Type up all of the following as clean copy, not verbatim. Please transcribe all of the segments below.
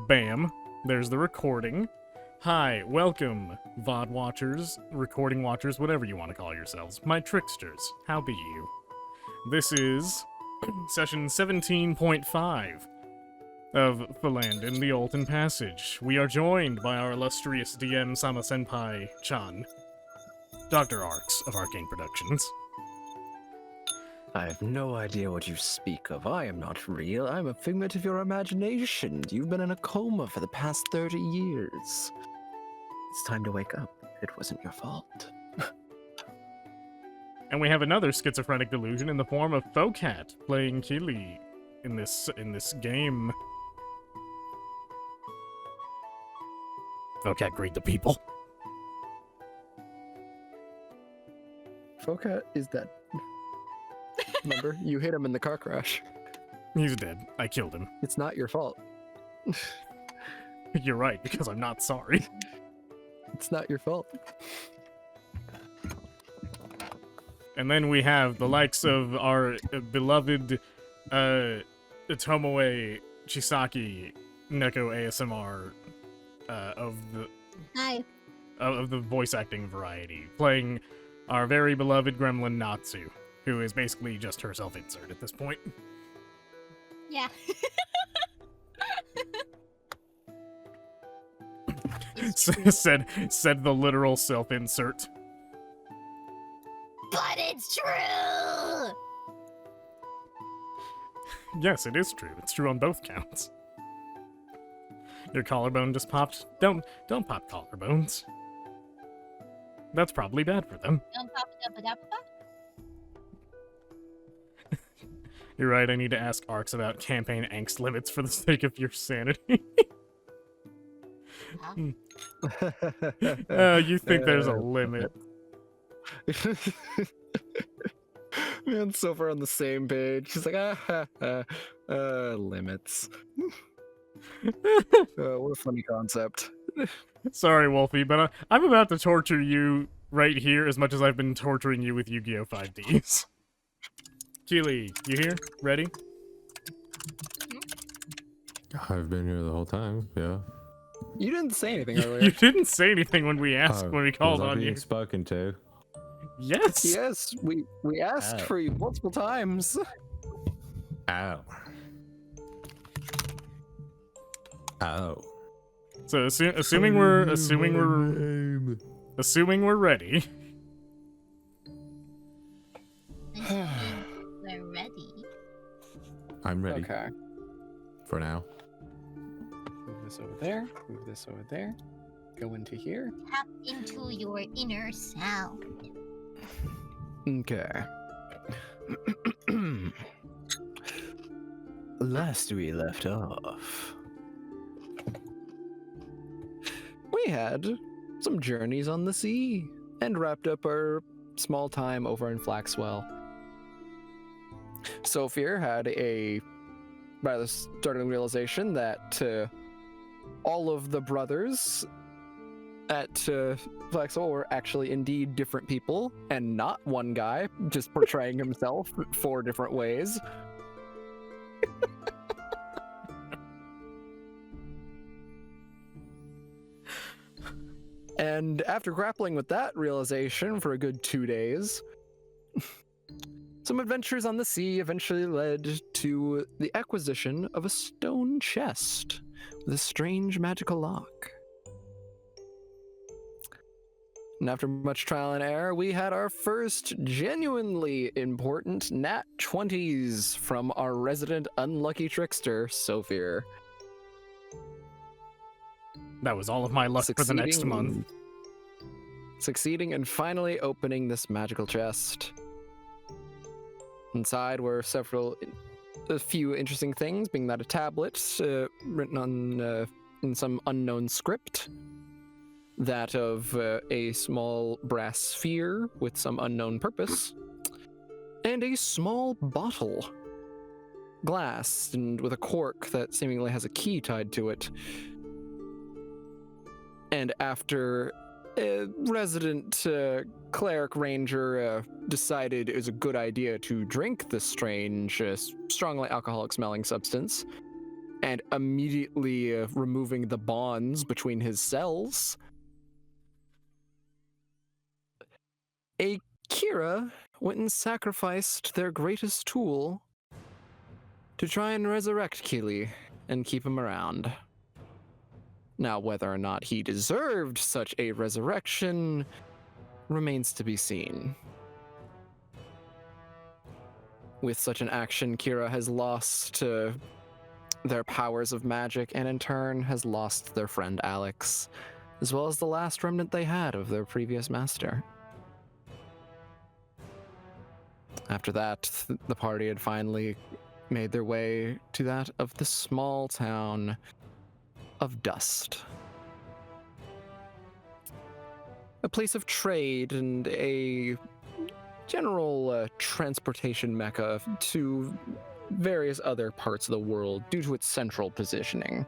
Bam. There's the recording. Hi, welcome, VOD watchers, recording watchers, whatever you want to call yourselves. My tricksters, how be you? This is session 17.5 of Felanden, the Olten Passage. We are joined by our illustrious DM Sama Senpai Chan, Dr. Arcs of Arcane Productions. I have no idea what you speak of. I am not real. I'm a figment of your imagination. You've been in a coma for the past 30 years. It's time to wake up. It wasn't your fault. And we have another schizophrenic delusion in the form of Focat playing Kili in this game. Focat, greet the people. Focat is dead. Remember, you hit him in the car crash. He's dead. I killed him. It's not your fault. You're right, because I'm not sorry. It's not your fault. And then we have the likes of our beloved Tomoe Chisaki Neko ASMR of the voice acting variety, playing our very beloved gremlin Natsu, who is basically just her self-insert at this point. Yeah. said the literal self-insert. But it's true! Yes, it is true. It's true on both counts. Your collarbone just popped. Don't pop collarbones. That's probably bad for them. You're right, I need to ask Arcs about campaign angst limits for the sake of your sanity. You think there's a limit. Man, so far on the same page. She's like, limits. What a funny concept. Sorry, Wolfie, but I'm about to torture you right here as much as I've been torturing you with Yu-Gi-Oh! 5Ds. Keely, you here? Ready? I've been here the whole time, yeah. You didn't say anything You earlier. didn't say anything when we asked, when we called was I on being you. spoken to? Yes! Yes, we asked for you multiple times. Ow. Ow. So assuming we're ready. We're ready. I'm ready Okay. for now. Move this over there. Move this over there. Go into here. Tap into your inner sound. Okay. Last we left off, we had some journeys on the sea and wrapped up our small time over in Flaxwell. Sophia had a rather startling realization that all of the brothers at Flaxwell were actually indeed different people and not one guy just portraying himself 4 different ways. And after grappling with that realization for a good 2 days, some adventures on the sea eventually led to the acquisition of a stone chest with a strange magical lock. And after much trial and error, we had our first genuinely important nat 20s from our resident unlucky trickster, Sophia. That was all of my luck for the next month. Succeeding in finally opening this magical chest. Inside were a few interesting things, being that a tablet written on in some unknown script, that of a small brass sphere with some unknown purpose, and a small bottle, glass and with a cork that seemingly has a key tied to it. And after a resident cleric ranger decided it was a good idea to drink this strange, strongly alcoholic smelling substance, and immediately removing the bonds between his cells, Kira went and sacrificed their greatest tool to try and resurrect Keely and keep him around. Now, whether or not he deserved such a resurrection remains to be seen. With such an action, Kira has lost their powers of magic and in turn has lost their friend Alex, as well as the last remnant they had of their previous master. After that, the party had finally made their way to that of the small town of Dust. A place of trade and a general transportation mecca to various other parts of the world due to its central positioning,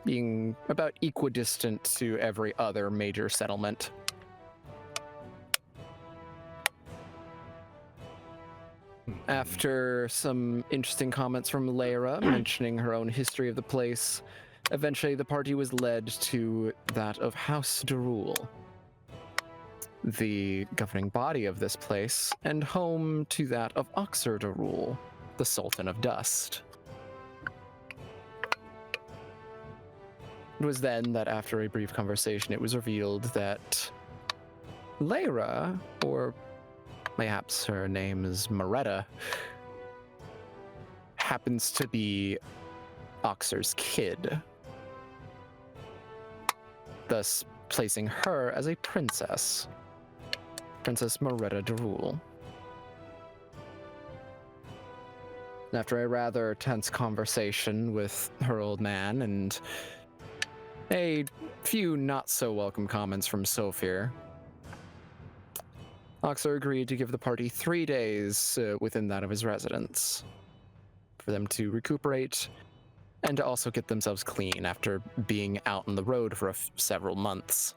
being about equidistant to every other major settlement. After some interesting comments from Lyra mentioning her own history of the place, eventually the party was led to that of House Darul, the governing body of this place, and home to that of Oxer Darul, the Sultan of Dust. It was then that after a brief conversation it was revealed that Lyra, or perhaps her name is Moretta, happens to be Oxer's kid, thus placing her as a princess, Princess Moretta Darul. After a rather tense conversation with her old man and a few not-so-welcome comments from Sophir, Oxer agreed to give the party 3 days within that of his residence for them to recuperate and to also get themselves clean after being out on the road for several months.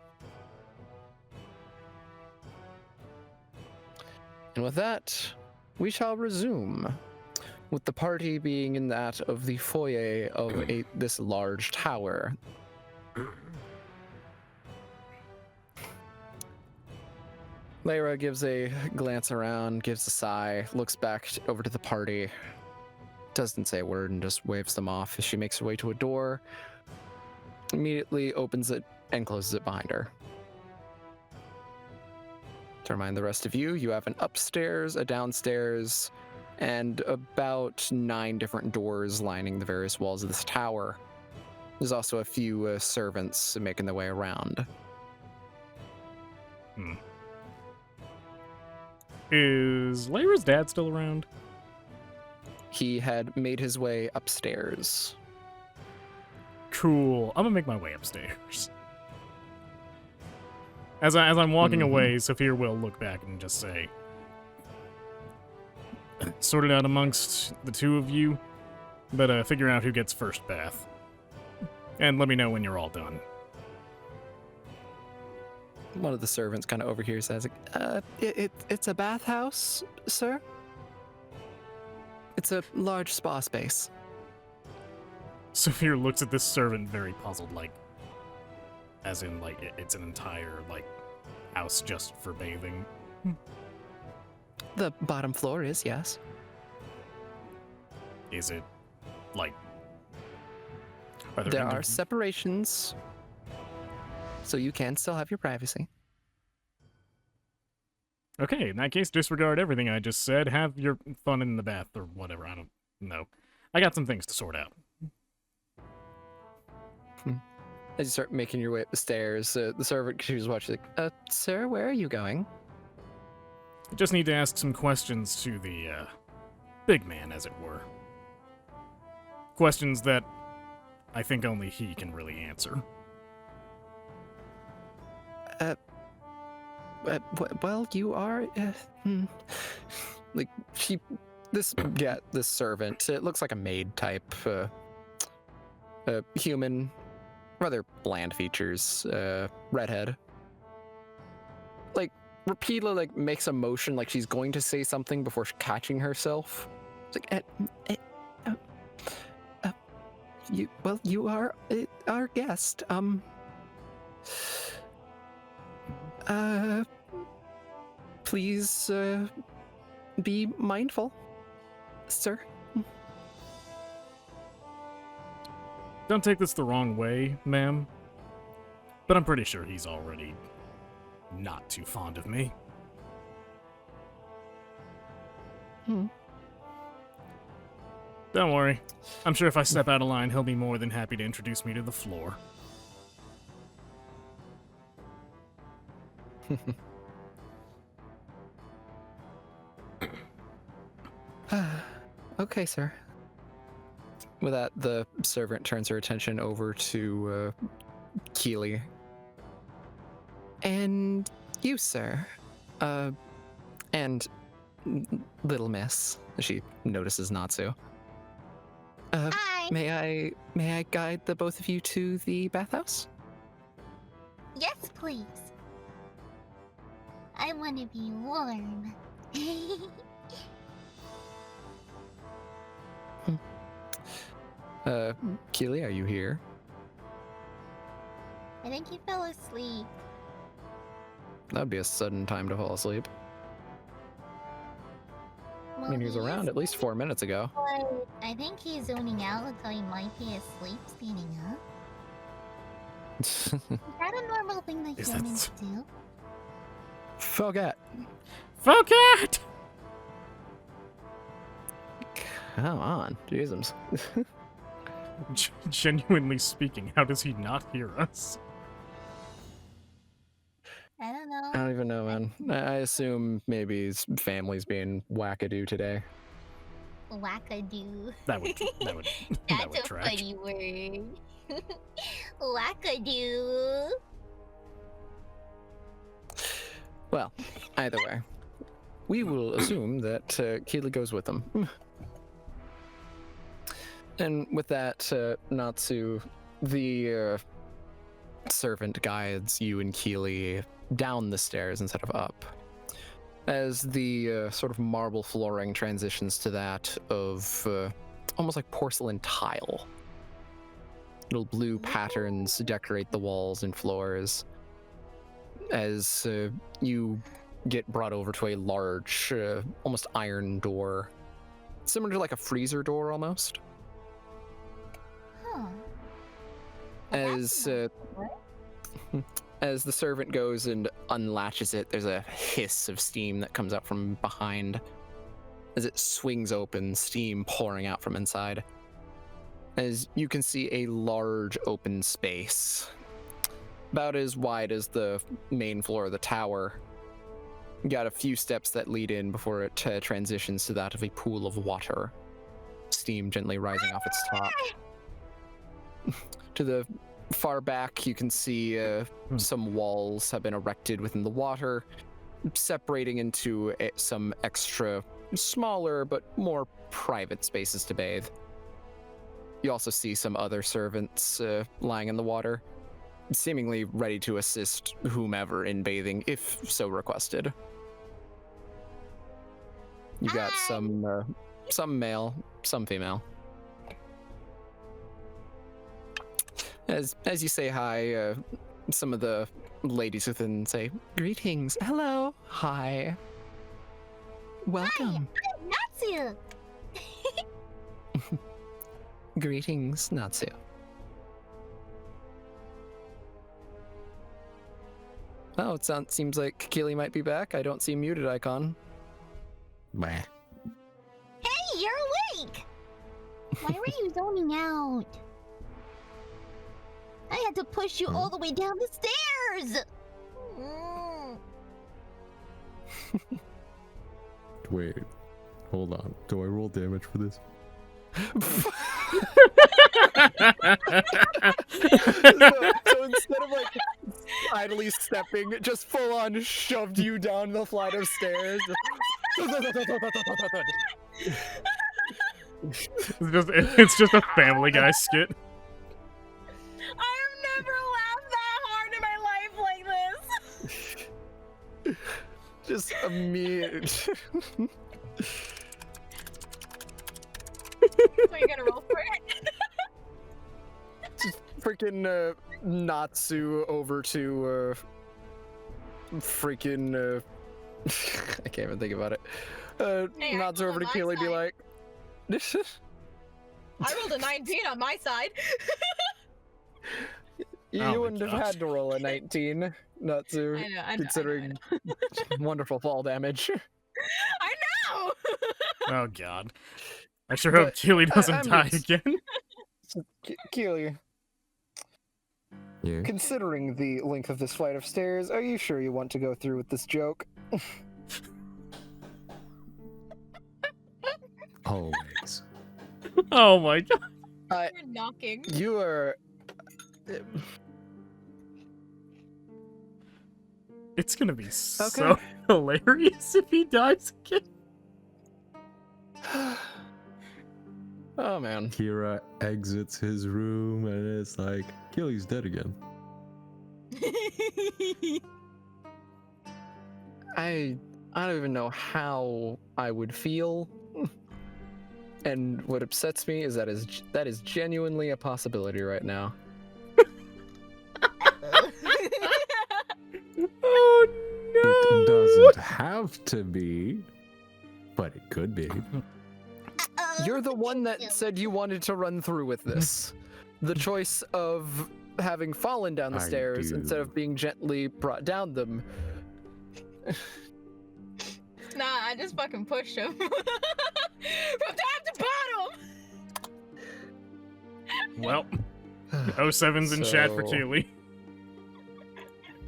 And with that, we shall resume, with the party being in that of the foyer of this large tower. Lyra gives a glance around, gives a sigh, looks back over to the party, doesn't say a word, and just waves them off as she makes her way to a door, immediately opens it and closes it behind her. To remind the rest of you, you have an upstairs, a downstairs, and about 9 different doors lining the various walls of this tower. There's also a few servants making their way around. Is Lyra's dad still around? He had made his way upstairs. Cool. I'm gonna make my way upstairs. As I'm walking away, Sophia will look back and just say, "Sort it out amongst the two of you, but figure out who gets first bath. And let me know when you're all done." One of the servants kind of overhears says, it's a bathhouse, sir? It's a large spa space. Sophia looks at this servant very puzzled, like, as in, like, it's an entire, like, house just for bathing. The bottom floor is, yes. Is it, like... There are separations, so you can still have your privacy. Okay, in that case, disregard everything I just said. Have your fun in the bath, or whatever, I don't know. I got some things to sort out. As you start making your way up the stairs, the servant who's watching, like, sir, where are you going? I just need to ask some questions to the, big man, as it were. Questions that I think only he can really answer. Well, you are, like, this servant, it looks like a maid type, human, rather bland features, redhead. Like, repeatedly, like, makes a motion like she's going to say something before catching herself. It's like, you are our guest. Please be mindful, sir. Don't take this the wrong way, ma'am, but I'm pretty sure he's already not too fond of me. Don't worry. I'm sure if I step out of line, he'll be more than happy to introduce me to the floor. Okay, sir. With that, the servant turns her attention over to Keely. And you, sir. And little miss. She notices Natsu. Hi. May I guide the both of you to the bathhouse? Yes, please. I want to be warm. Keely, are you here? I think he fell asleep. That'd be a sudden time to fall asleep. Well, I mean, he was around is at least 4 minutes ago. but I think he's zoning out, so he might be asleep standing up. Is that a normal thing that Is that humans do? Forget. Focat! Come on, Jesus. Genuinely speaking, how does he not hear us? I don't know. I don't even know, man. I assume maybe his family's being wackadoo today. Wackadoo. That would that would That's a track. funny word. Wackadoo. Well, either way, we will assume that Keely goes with them. And with that, Natsu, the servant guides you and Keely down the stairs instead of up. As the sort of marble flooring transitions to that of almost like porcelain tile. Little blue patterns decorate the walls and floors. As you get brought over to a large, almost iron door, similar to like a freezer door almost. Huh. As as the servant goes and unlatches it, there's a hiss of steam that comes out from behind. As it swings open, steam pouring out from inside. As you can see a large open space, about as wide as the main floor of the tower. You got a few steps that lead in before it transitions to that of a pool of water. Steam gently rising off its top. To the far back, you can see some walls have been erected within the water, separating into some extra smaller but more private spaces to bathe. You also see some other servants lying in the water, seemingly ready to assist whomever in bathing, if so requested. You got some male, some female. As you say hi, some of the ladies within say, "Greetings, hello, hi, welcome." Natsu. Greetings, Natsu. Oh, seems like Keely might be back. I don't see muted icon. Bah. Hey, you're awake. Why were you zoning out? I had to push you all the way down the stairs. Wait. Hold on. Do I roll damage for this? So instead of like idly stepping, just full on shoved you down the flight of stairs. It's just a Family Guy skit. I've never laughed that hard in my life like this. Just immediate. So you're gonna roll for it? freaking Natsu over to freaking I can't even think about it. Hey, I Natsu rolled over to on my Keely, be side. like, I rolled a 19 on my side. you Oh my wouldn't have gosh. had to roll a 19, Natsu, I know. considering wonderful fall damage. I know. Oh god. I sure hope But Keely doesn't I'm die just- again. Keely, Yeah. considering the length of this flight of stairs, are you sure you want to go through with this joke? Always. Oh my god. You're knocking. You are. It's gonna be so Okay. hilarious if he dies again. Oh man. Kira exits his room and it's like, Keely's dead again. I don't even know how I would feel. And what upsets me is that is genuinely a possibility right now. Oh It no! doesn't have to be, but it could be. You're the one that said you wanted to run through with this. The choice of having fallen down the I stairs do. instead of being gently brought down them. Nah, I just fucking pushed him. From top to bottom. Well, 07's in chat for So- Keely.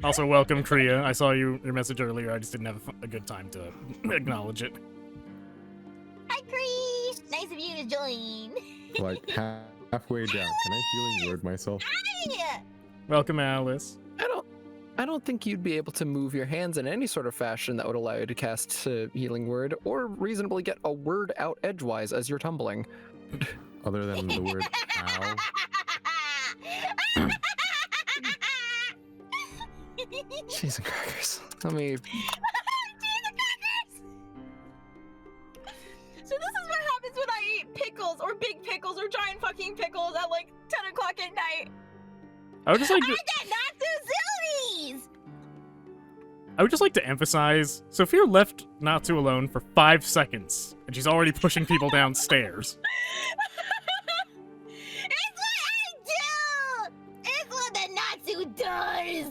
Also, welcome, Kriya. I saw your message earlier. I just didn't have a good time to acknowledge it. Hi, Cree! Nice of you to join. Like halfway down. Can I healing word myself? Yeah. Welcome, Alice. I don't think you'd be able to move your hands in any sort of fashion that would allow you to cast Healing Word or reasonably get a word out edgewise as you're tumbling. Other than the word ow. Cheese and crackers. Let me. So this is what happens when I eat pickles or big pickles or giant fucking pickles at like 10 o'clock at night. I would just like to, I got Natsu Zooties! I would just like to emphasize, Sophia left Natsu alone for 5 seconds, and she's already pushing people downstairs. It's what I do! It's what the Natsu does!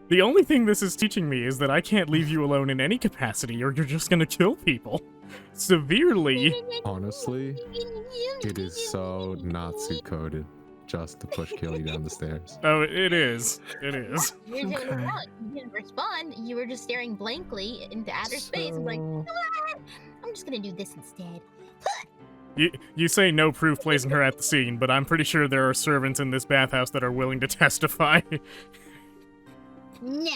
The only thing this is teaching me is that I can't leave you alone in any capacity, or you're just gonna kill people. Severely. Honestly, it is so Natsu coded just to push Keely down the stairs. Oh, it is. It is. You're doing Okay. wrong. You didn't respond. You were just staring blankly into outer space. I'm like, you know what? I'm just gonna do this instead. You say no proof placing her at the scene, but I'm pretty sure there are servants in this bathhouse that are willing to testify. Nah.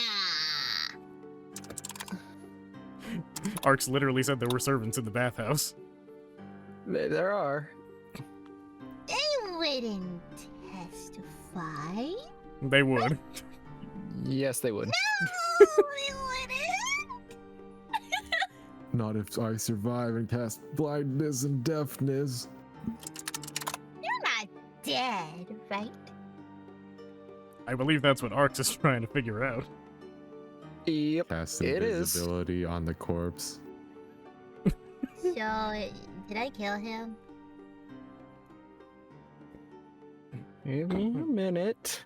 Arx literally said there were servants in the bathhouse. There are. They wouldn't testify. They would. Yes, they would. No, they wouldn't. Not if I survive and cast blindness and deafness. You're not dead, right? I believe that's what Arx is trying to figure out. Yep. Cast It is. invisibility on the corpse. So, did I kill him? Give me a minute.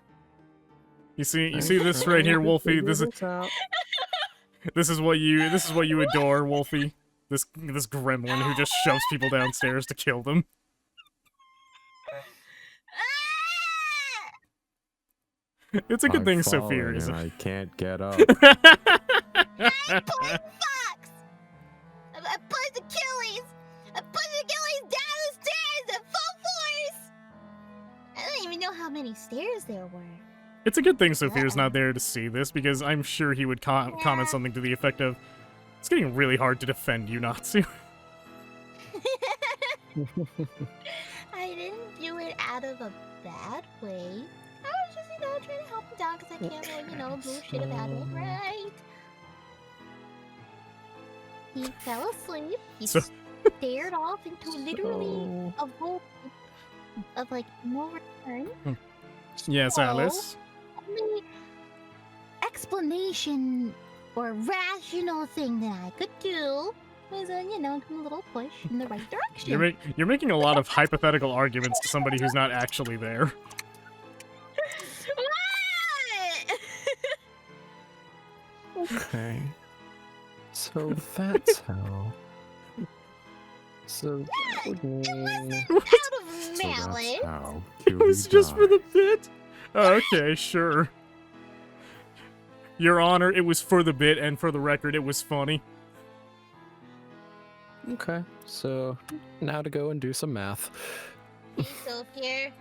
You see this right here, Wolfie. This is what you adore, Wolfie. This gremlin who just shoves people downstairs to kill them. It's a good thing I've Sophia fallen is. and I can't get up. Fox! I pushed Achilles! I pushed Achilles down the stairs at full force! I don't even know how many stairs there were. It's a good thing Sophia's not there to see this, because I'm sure he would comment something to the effect of, "It's getting really hard to defend you, Natsu." I didn't do it out of a bad way. I was just, trying to help him down because I can't really, bullshit about it, right? He fell asleep. He So- stared off into literally a hole. of like no return. Yes, So, Alice. only explanation or rational thing that I could do was a little push in the right direction. You're making a lot of hypothetical arguments to somebody who's not actually there. What? Okay. So that's how. So that would mean. Out of So malice. that's how It was just for the bit. Okay, sure. Your Honor, it was for the bit, and for the record, it was funny. Okay. So now to go and do some math. So here,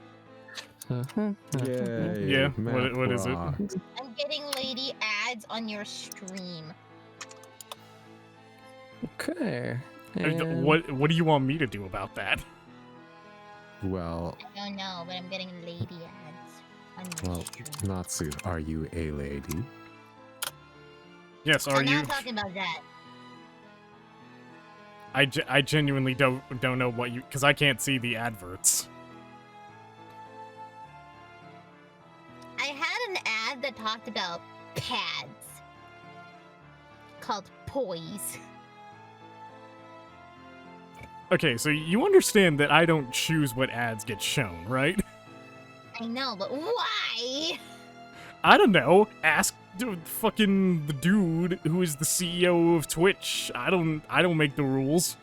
Yay. Yeah, math what is it? rocked. I'm getting lady ads on your stream. Okay. I- And What do you want me to do about that? Well, I don't know, but I'm getting lady ads on your well, stream. Natsu, are you a lady? Yes, are I'm you? not talking about that. I genuinely don't know what you, because I can't see the adverts. I had an ad that talked about pads called Poise. Okay, so you understand that I don't choose what ads get shown, right? I know, but why? I don't know. Ask fucking the dude who is the CEO of Twitch. I don't make the rules.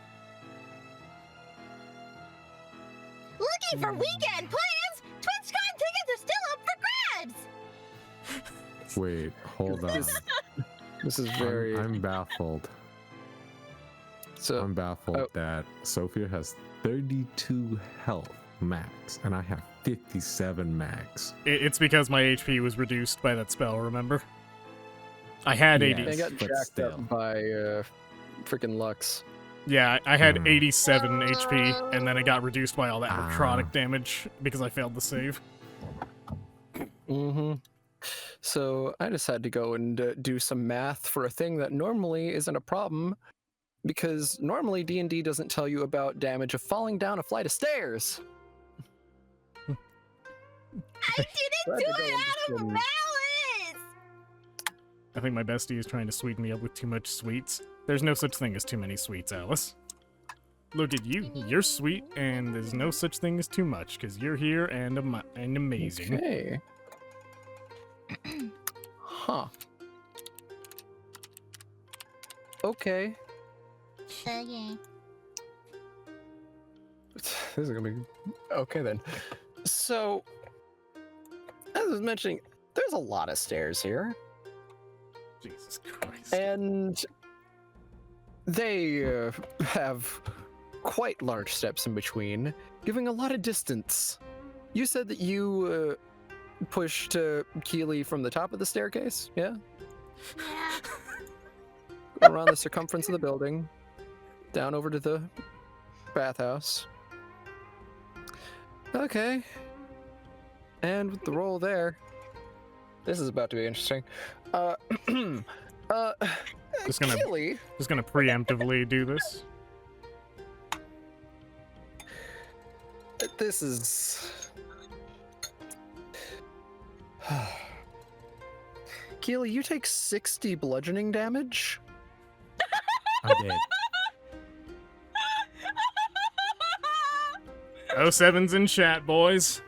Looking for weekend plans? TwitchCon tickets are still up for grabs. Wait, hold on. this is very. I'm baffled. So I'm baffled oh. that Sophia has 32 health max, and I have 57 max. It's because my HP was reduced by that spell, remember? I had 80. they got but jacked still. up by freaking Lux. Yeah, I had Hmm. 87 HP, and then it got reduced by all that Ah. necrotic damage because I failed the save. Mm-hmm. So I just had to go and do some math for a thing that normally isn't a problem, because normally D&D doesn't tell you about damage of falling down a flight of stairs. I didn't Glad do to it go out of into some- malice. I think my bestie is trying to sweeten me up with too much sweets. There's no such thing as too many sweets, Alice. Look at you. You're sweet, and there's no such thing as too much, because you're here and amazing. Okay. Huh. Okay. Okay. This is gonna be okay then. So, as I was mentioning, there's a lot of stairs here, Jesus Christ. and they have quite large steps in between, giving a lot of distance. You said that you pushed Keely from the top of the staircase, yeah? Yeah. Go around the circumference of the building, down over to the bathhouse. Okay. And with the roll there, this is about to be interesting. Just gonna- Keely, Just gonna preemptively do this. this is. Keely, you take 60 bludgeoning damage. I did. 07's in chat, boys.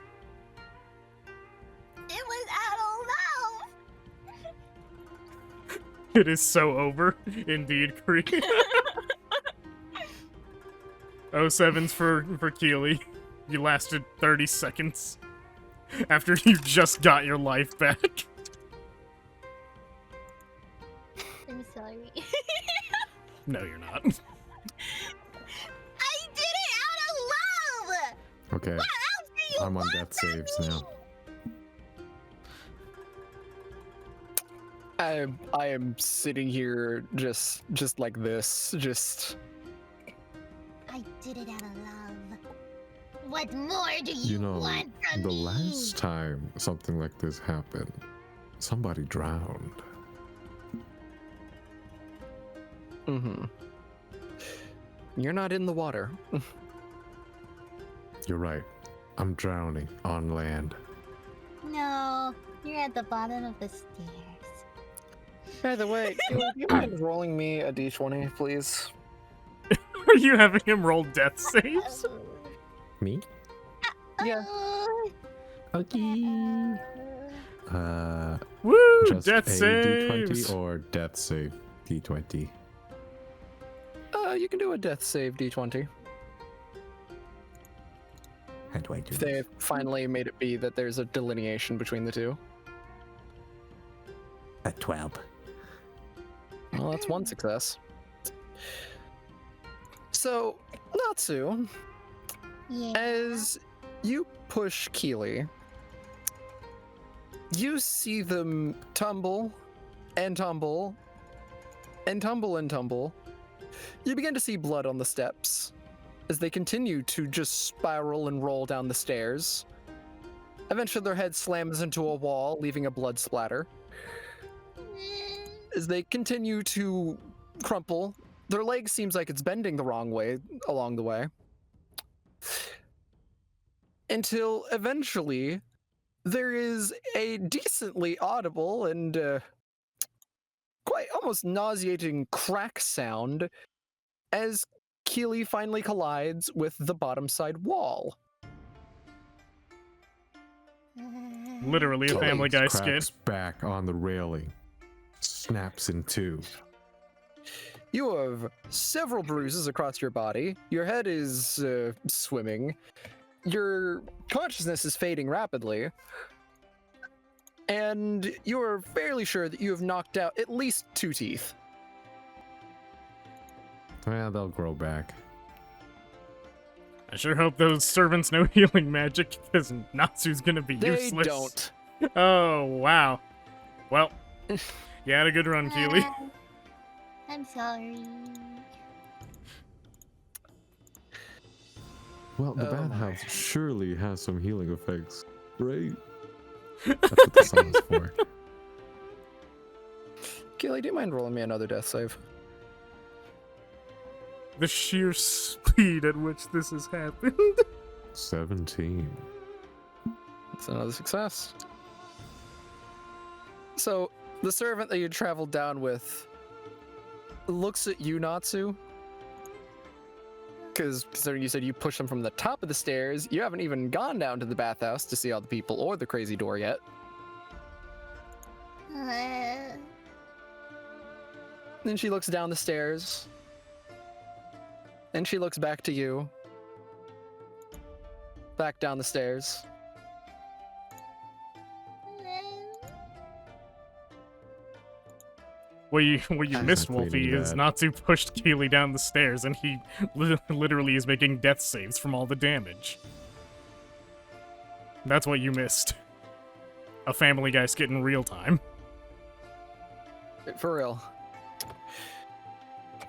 It was out of love. It is so over. Indeed, Cree. 07's for Keely. You lasted 30 seconds after you just got your life back. I'm sorry. No, you're not. I did it out of love. Okay, What else do you I'm on want death from saves me? now. I am sitting here just like this, just. I did it out of love. What more do you, You know, want from the me? last time something like this happened, somebody drowned. Mm-hmm. You're not in the water. You're right. I'm drowning on land. No, you're at the bottom of the stairs. By the way, do you mind rolling me a d20, please? Are you having him roll death saves? Me? Yeah. Okay. Woo! Just Death a saves! D20 or death save D20? You can do a death save d20. How do I do If they this? finally made it be that there's a delineation between the two. A 12. Well, that's one success. So, Natsu, Yeah. as you push Keely, you see them tumble and tumble and tumble and tumble. You begin to see blood on the steps as they continue to just spiral and roll down the stairs. Eventually, their head slams into a wall, leaving a blood splatter. As they continue to crumple, their leg seems like it's bending the wrong way along the way. Until eventually, there is a decently audible and quite almost nauseating crack sound as Keely finally collides with the bottom side wall. Literally a Family Guy skit. Cracks back on the railing. Snaps in two. You have several bruises across your body. Your head is swimming. Your consciousness is fading rapidly. And you are fairly sure that you have knocked out at least 2 teeth. Well, they'll grow back. I sure hope those servants know healing magic, because Natsu's gonna be They useless. don't. Oh, wow. Well, you had a good run, Keely. I'm sorry. Well, the Oh my. bathhouse surely has some healing effects, right? That's what the song is for. Keely, do you mind rolling me another death save? The sheer speed at which this has happened. 17. It's another success. So, the servant that you traveled down with looks at you, Natsu. Because considering you said you pushed them from the top of the stairs, you haven't even gone down to the bathhouse to see all the people or the crazy door yet. Then she looks down the stairs. Then she looks back to you. Back down the stairs. What you missed, Exactly Wolfie, is that. Natsu pushed Keely down the stairs, and he literally is making death saves from all the damage. That's what you missed. A Family Guy skit in real time. For real.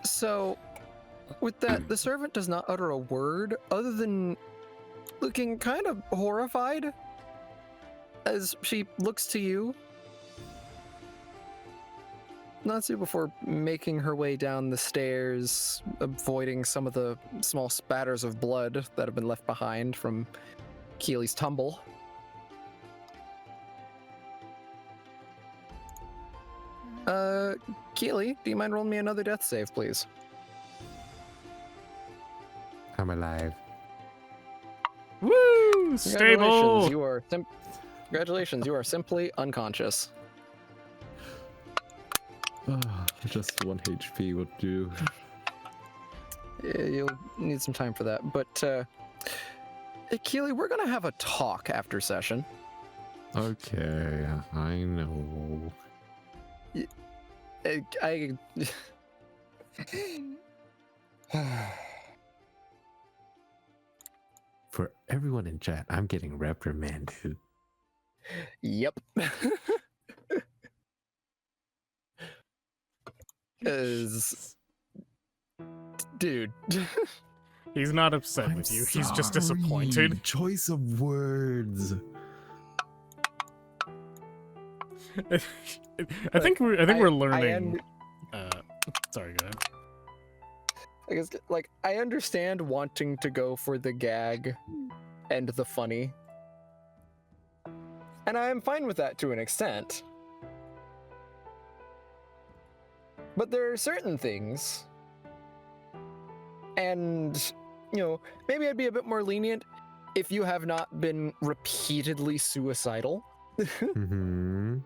So, with that, the servant does not utter a word other than looking kind of horrified as she looks to you. Natsu, before making her way down the stairs, avoiding some of the small spatters of blood that have been left behind from Keely's tumble. Keely, do you mind rolling me another death save, please? I'm alive. Woo! Stable! Congratulations, you are simply unconscious. Just 1 HP would do. Yeah, you'll need some time for that. But, Keely, we're gonna have a talk after session. Okay, I know. For everyone in chat, I'm getting reprimanded. Yep. Dude. He's not upset I'm with you, he's just sorry. disappointed. Choice of words. I think we're I learning. Sorry, go ahead. I guess, like, I understand wanting to go for the gag and the funny. And I am fine with that to an extent. But there are certain things, and, you know, maybe I'd be a bit more lenient if you have not been repeatedly suicidal. Mm-hmm.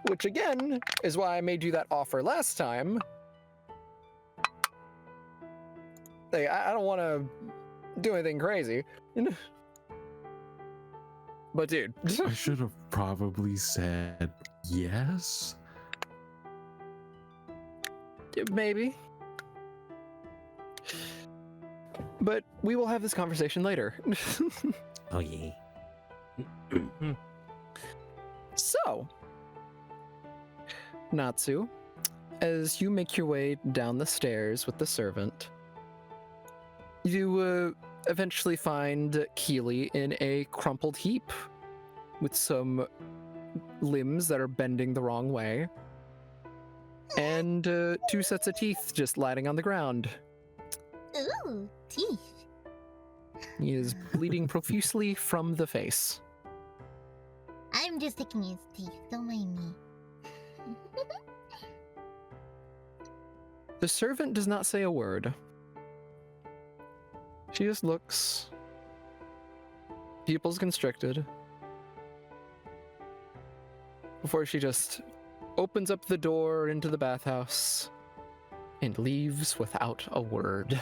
Which, again, is why I made you that offer last time. Like, I don't want to do anything crazy. But, dude. I should have probably said yes. Maybe. But we will have this conversation later. Oh, yeah. So, Natsu, as you make your way down the stairs with the servant, you eventually find Keely in a crumpled heap with some limbs that are bending the wrong way, and 2 sets of teeth just lying on the ground. Ooh, teeth. He is bleeding profusely from the face. I'm just taking his teeth. Don't mind me. The servant does not say a word. She just looks, pupils constricted, before she just opens up the door into the bathhouse and leaves without a word.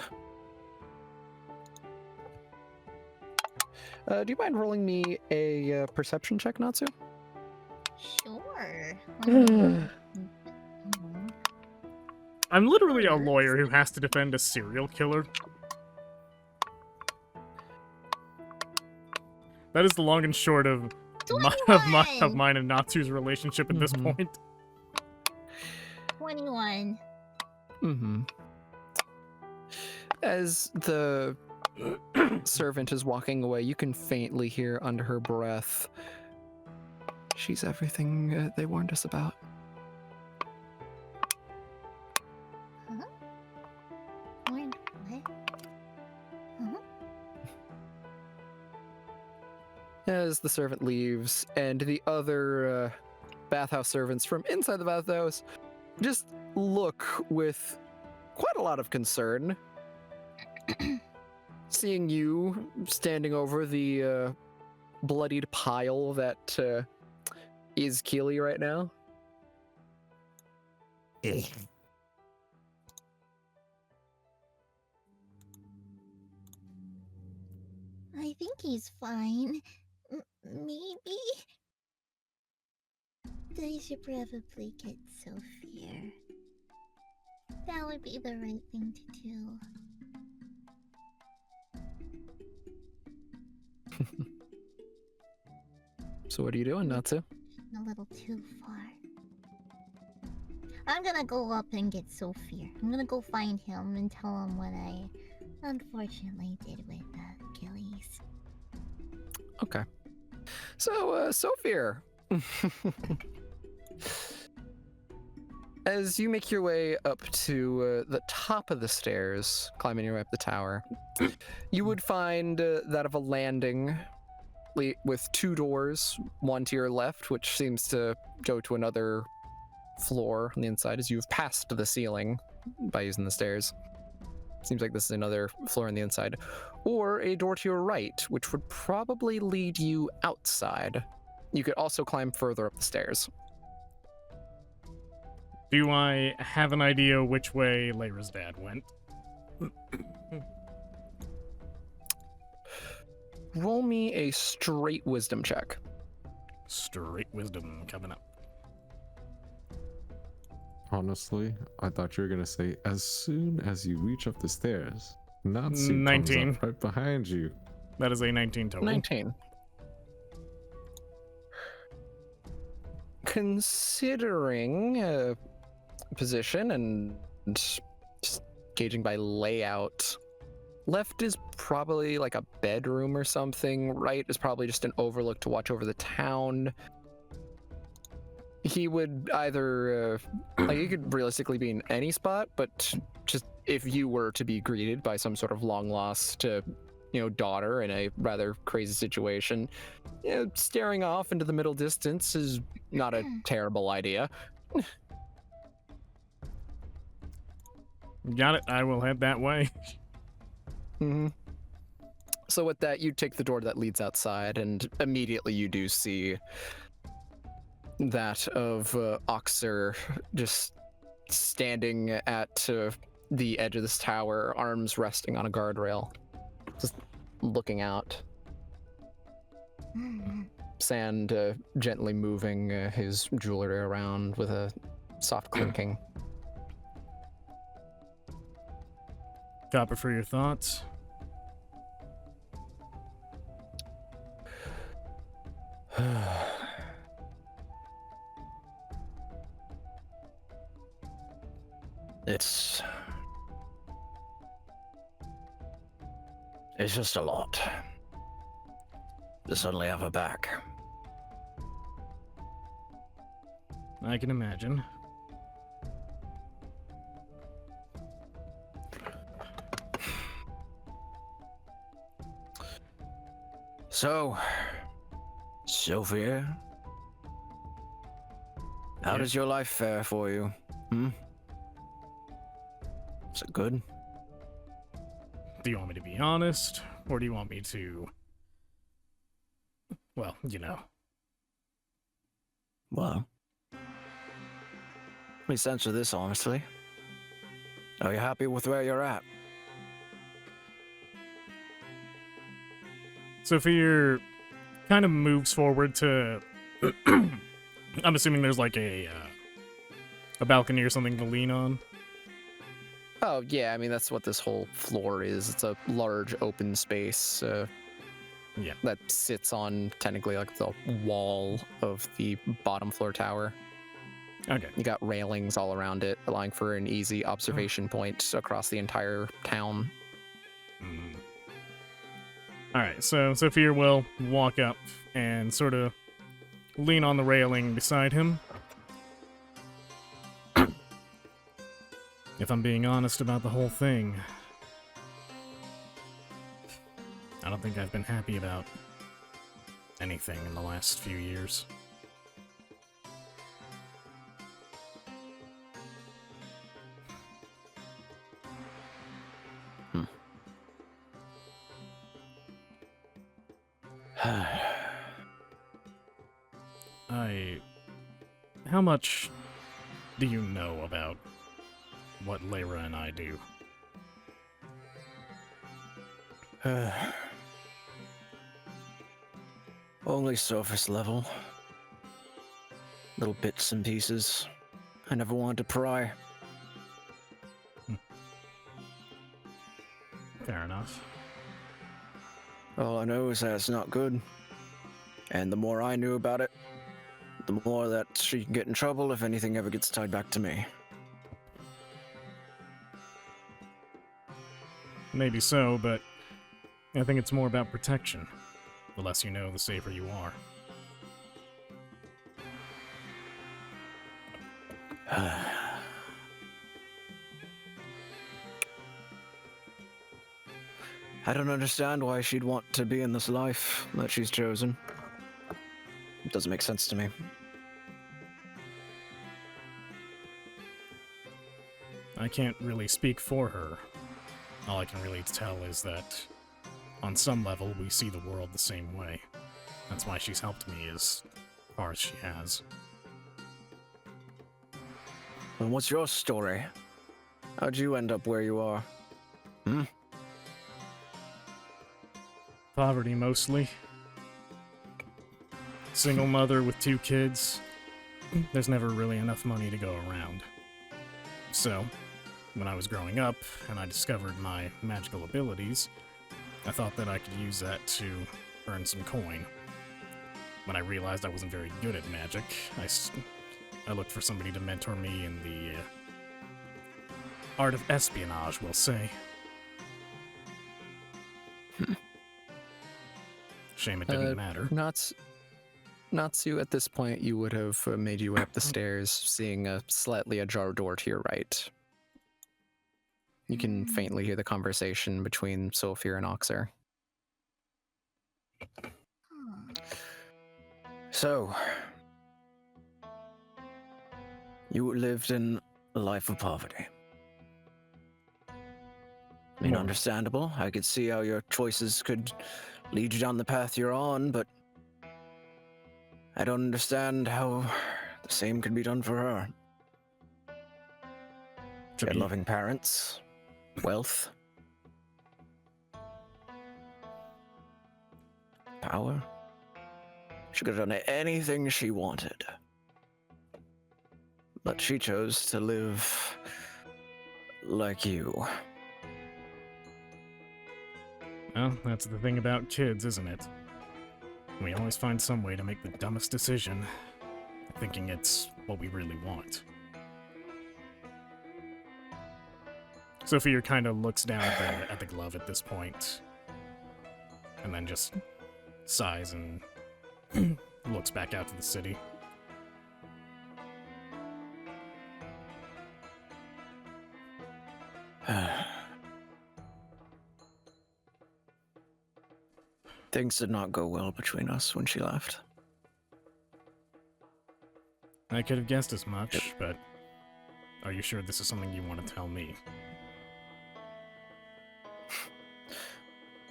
Do you mind rolling me a perception check, Natsu? Sure. I'm literally a lawyer who has to defend a serial killer. That is the long and short of mine and Natsu's relationship at this point. 21. Mm-hmm. As the servant is walking away, you can faintly hear under her breath, "She's everything they warned us about." Huh? What? Huh? As the servant leaves, and the other bathhouse servants from inside the bathhouse just look with quite a lot of concern, seeing you standing over the bloodied pile that is Keely right now. I think he's fine. Maybe? They should probably get Sophia. That would be the right thing to do. So what are you doing, Natsu? A little too far. I'm gonna go up and get Sophia. I'm gonna go find him and tell him what I unfortunately did with Achilles. Okay. So, Sophia, as you make your way up to the top of the stairs, climbing your way up the tower, you would find that of a landing with 2 doors, one to your left, which seems to go to another floor on the inside as you've passed the ceiling by using the stairs. Seems like this is another floor on the inside. Or a door to your right, which would probably lead you outside. You could also climb further up the stairs. Do I have an idea which way Lyra's dad went? Roll me a straight wisdom check. Straight wisdom coming up. Honestly, I thought you were gonna say as soon as you reach up the stairs, Natsu comes 19. up right behind you. That is a 19 total. 19. Considering position and just gauging by layout, left is probably like a bedroom or something. Right is probably just an overlook to watch over the town. He would either, like, he could realistically be in any spot, but just if you were to be greeted by some sort of long lost, daughter in a rather crazy situation, staring off into the middle distance is not a terrible idea. Got it. I will head that way. Mm-hmm. So with that, you take the door that leads outside, and immediately you do see that of Oxer just standing at the edge of this tower, arms resting on a guardrail, just looking out. Sand gently moving his jewelry around with a soft clinking. Copper, for your thoughts. It's just a lot to suddenly have her back. I can imagine. So, Sophia, how does your life fare for you? Is it good? Do you want me to be honest, or do you want me to... Well, you know. Well, let me censor this honestly. Are you happy with where you're at? Sophia kind of moves forward to... I'm assuming there's like a balcony or something to lean on. Oh, yeah, I mean, that's what this whole floor is. It's a large open space Yeah. that sits on technically like the wall of the bottom floor tower. Okay. You got railings all around it, allowing for an easy observation point across the entire town. Mm. Alright, so Sophia will walk up and sort of lean on the railing beside him. If I'm being honest about the whole thing, I don't think I've been happy about anything in the last few years. How much do you know about what Layra and I do? Only surface level. Little bits and pieces. I never wanted to pry. Fair enough. All I know is that it's not good. And the more I knew about it, the more that she can get in trouble if anything ever gets tied back to me. Maybe so, but I think it's more about protection. The less you know, the safer you are. I don't understand why she'd want to be in this life that she's chosen. It doesn't make sense to me. I can't really speak for her. All I can really tell is that, on some level, we see the world the same way. That's why she's helped me as far as she has. And what's your story? How'd you end up where you are? Poverty, mostly. Single mother with 2 kids. There's never really enough money to go around. So, when I was growing up, and I discovered my magical abilities, I thought that I could use that to earn some coin. When I realized I wasn't very good at magic, I looked for somebody to mentor me in the art of espionage, we'll say. Shame it didn't matter. Natsu, at this point, you would have made your way up the stairs, seeing a slightly ajar door to your right. You can faintly hear the conversation between Sophia and Oxer. So, you lived in a life of poverty. I mean, More. understandable. I could see how your choices could lead you down the path you're on, but I don't understand how the same could be done for her. She had loving parents, wealth, power. She could have done anything she wanted. But she chose to live like you. Well, that's the thing about kids, isn't it? We always find some way to make the dumbest decision, thinking it's what we really want. Sophia kind of looks down at the glove at this point, and then just sighs and looks back out to the city. Things did not go well between us when she left. I could have guessed as much, but are you sure this is something you want to tell me?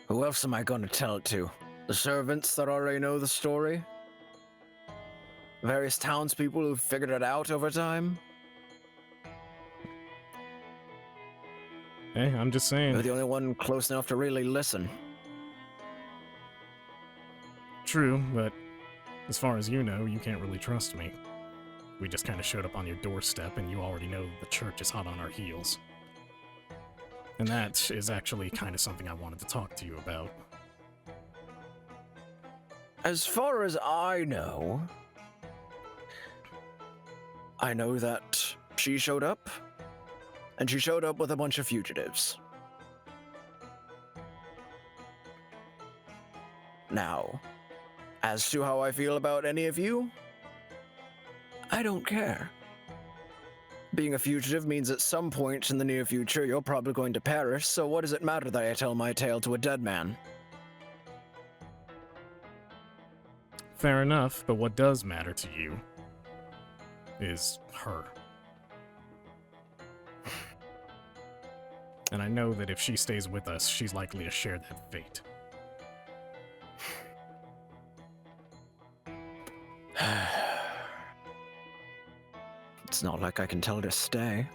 Who else am I going to tell it to? The servants that already know the story? Various townspeople who figured it out over time? Hey, I'm just saying. You're the only one close enough to really listen. True, but as far as you know, you can't really trust me. We just kind of showed up on your doorstep, and you already know the church is hot on our heels. And that is actually kind of something I wanted to talk to you about. As far as I know that she showed up, and she showed up with a bunch of fugitives. Now, as to how I feel about any of you, I don't care. Being a fugitive means at some point in the near future you're probably going to perish, so what does it matter that I tell my tale to a dead man? Fair enough, but what does matter to you is her. And I know that if she stays with us, she's likely to share that fate. It's not like I can tell her to stay.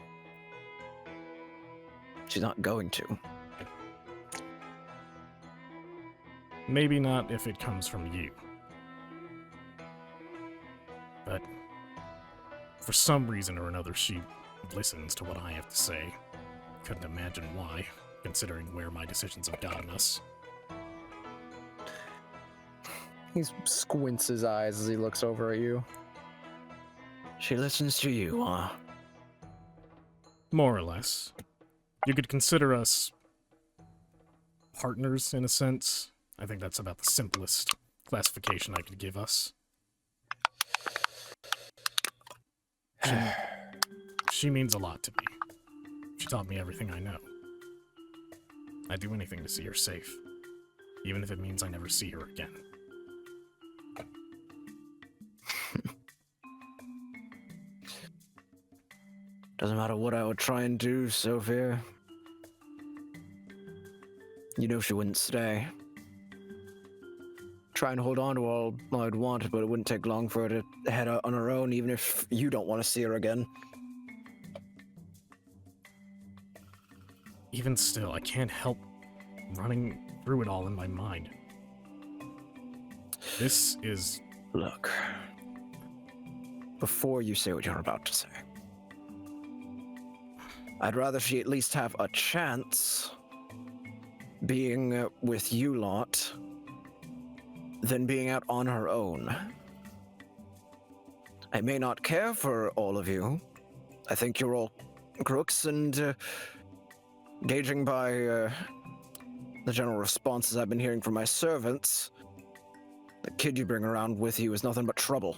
She's not going to. Maybe not if it comes from you. But for some reason or another, she listens to what I have to say. Couldn't imagine why, considering where my decisions have gotten us. He squints his eyes as he looks over at you. She listens to you, huh? More or less. You could consider us partners, in a sense. I think that's about the simplest classification I could give us. She means a lot to me. She taught me everything I know. I'd do anything to see her safe, even if it means I never see her again. Doesn't matter what I would try and do, Sophia. You know she wouldn't stay. Try and hold on to all I'd want, but it wouldn't take long for her to head out on her own, even if you don't want to see her again. Even still, I can't help running through it all in my mind. This is... Look. Before you say what you're about to say, I'd rather she at least have a chance being with you lot than being out on her own. I may not care for all of you. I think you're all crooks, and gauging by the general responses I've been hearing from my servants, the kid you bring around with you is nothing but trouble.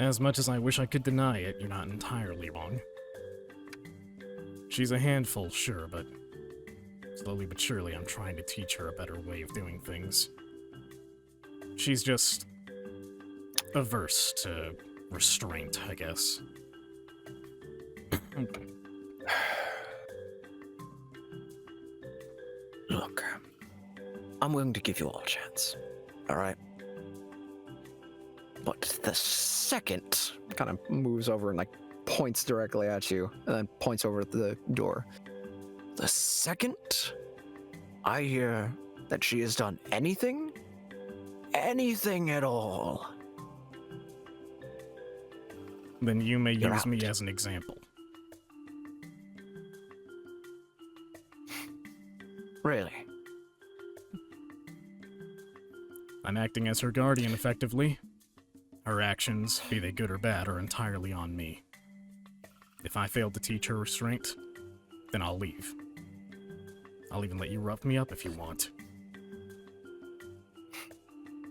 As much as I wish I could deny it, you're not entirely wrong. She's a handful, sure, but slowly but surely I'm trying to teach her a better way of doing things. She's just averse to restraint, I guess. Look, I'm willing to give you all a chance. All right? But the second kind of moves over and like points directly at you, and then points over at the door. The second I hear that she has done anything at all, Then you may You're use me out. as an example. really, I'm acting as her guardian effectively. Her actions, be they good or bad, are entirely on me. If I fail to teach her restraint, then I'll leave. I'll even let you rough me up if you want.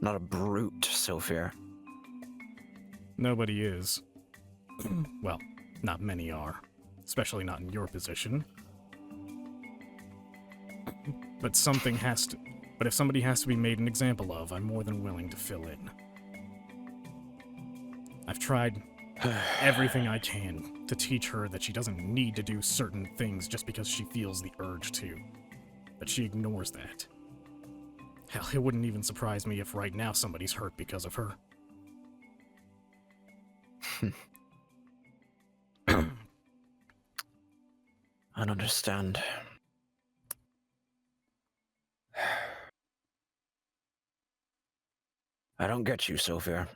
not a brute, Sophia. Nobody is. Well, not many are. Especially not in your position. But something has to... But if somebody has to be made an example of, I'm more than willing to fill in. I've tried everything I can to teach her that she doesn't need to do certain things just because she feels the urge to. But she ignores that. Hell, it wouldn't even surprise me if right now somebody's hurt because of her. I don't understand. I don't get you, Sophia.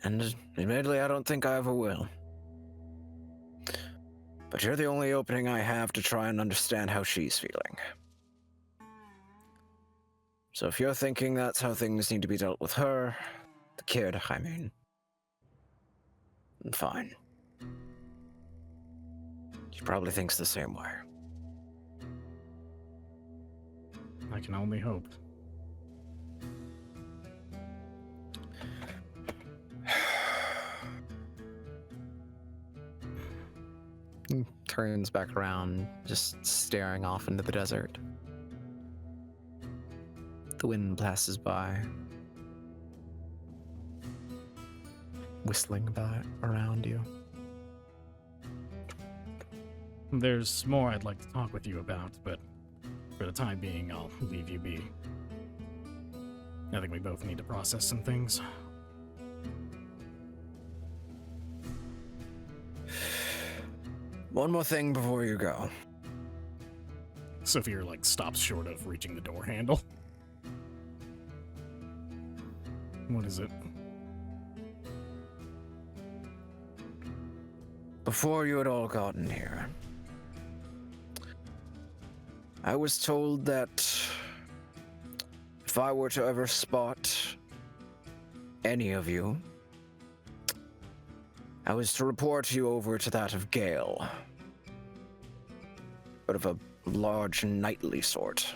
And admittedly, I don't think I ever will. But you're the only opening I have to try and understand how she's feeling. So if you're thinking that's how things need to be dealt with her, the kid, I mean, then fine. She probably thinks the same way. I can only hope. He turns back around, just staring off into the desert. The wind passes by, whistling around you. There's more I'd like to talk with you about, but for the time being, I'll leave you be. I think we both need to process some things. One more thing before you go. Sophia, stops short of reaching the door handle. What is it? Before you had all gotten here, I was told that if I were to ever spot any of you, I was to report you over to that of Gale. But of a large knightly sort.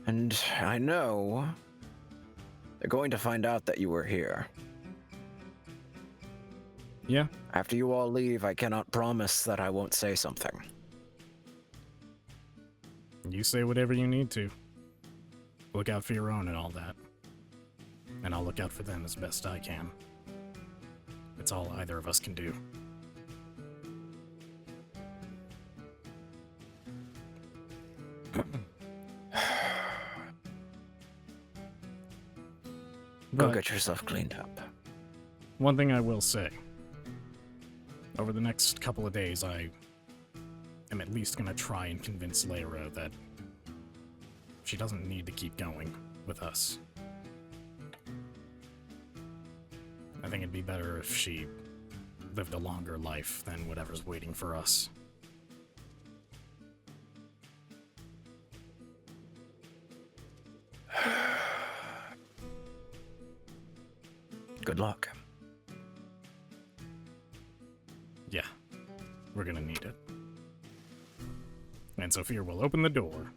And I know they're going to find out that you were here. Yeah? After you all leave, I cannot promise that I won't say something. You say whatever you need to. Look out for your own and all that. And I'll look out for them as best I can. It's all either of us can do. Go But get yourself cleaned up. one thing I will say. Over the next couple of days, I am at least going to try and convince Lyra that she doesn't need to keep going with us. I think it'd be better if she lived a longer life than whatever's waiting for us. Good luck. Yeah, we're gonna need it. And Sophia will open the door.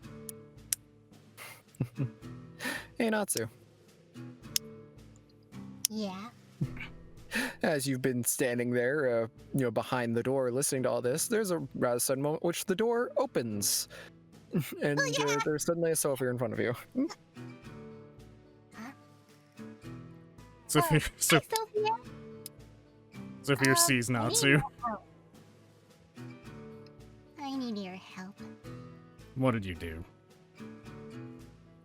Hey, Natsu. Yeah. As you've been standing there, behind the door listening to all this, there's a rather sudden moment which the door opens. And there's suddenly a Sophia in front of you. Sophia, Hi, Sophia. Sophia sees I need Natsu. your help. I need your help. What did you do?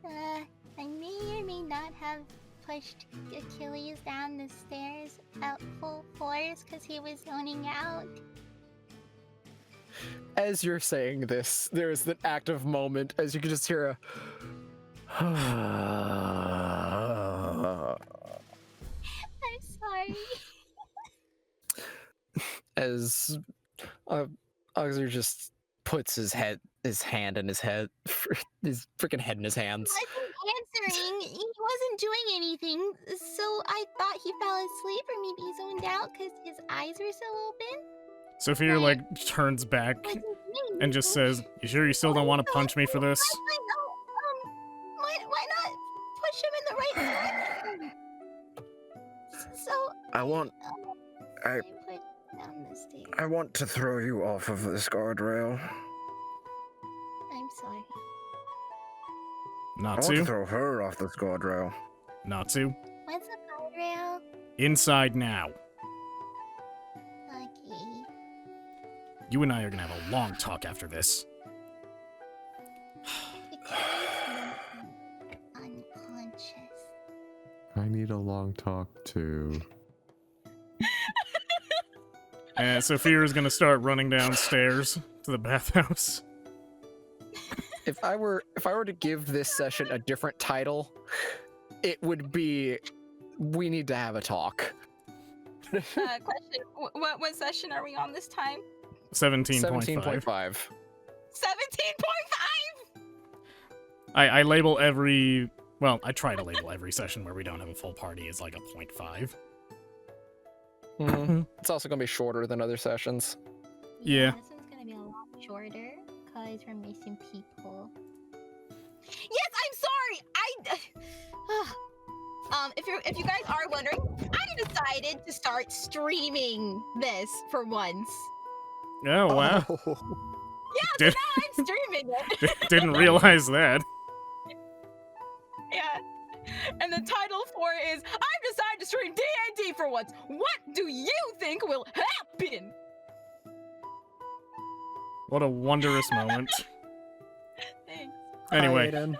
I may or may not have pushed Achilles down the stairs at full force because he was zoning out. As you're saying this, there is an active moment as you can just hear a. I'm sorry. As Auxer just puts his hand in his head, his freaking head in his hands. He wasn't answering. He wasn't doing anything. So I thought he fell asleep or maybe he zoned out because his eyes were still open. Sophia, like, turns back Wasn't doing and just anything. says, "You sure you still don't want to punch me for this?" Why not push him in the right direction? So I want I put down the stairs. I want to throw you off of this guardrail. I'm sorry. I want Natsu? to throw her off this guardrail. Natsu? What's the guardrail? Inside now. Okay. You and I are gonna have a long talk after this. Unconscious. I need a long talk too. And Sophia is gonna start running downstairs to the bathhouse. If I were to give this session a different title, it would be "We Need to Have a Talk." Question: What session are we on this time? 17.5. 17.5. 17.5. I label every... Well, I try to label every session where we don't have a full party as like a 0.5. It's also gonna be shorter than other sessions. Yeah. This one's gonna be a lot shorter because we're missing people. Yes, I'm sorry. If you guys are wondering, I decided to start streaming this for once. Oh, wow. Oh. Yeah, so now I'm streaming it. Didn't realize that. Yeah. And the title for it is I've decided to stream D&D for once. What do you think will happen? What a wondrous moment. Thanks. Anyway, Hi, Aiden.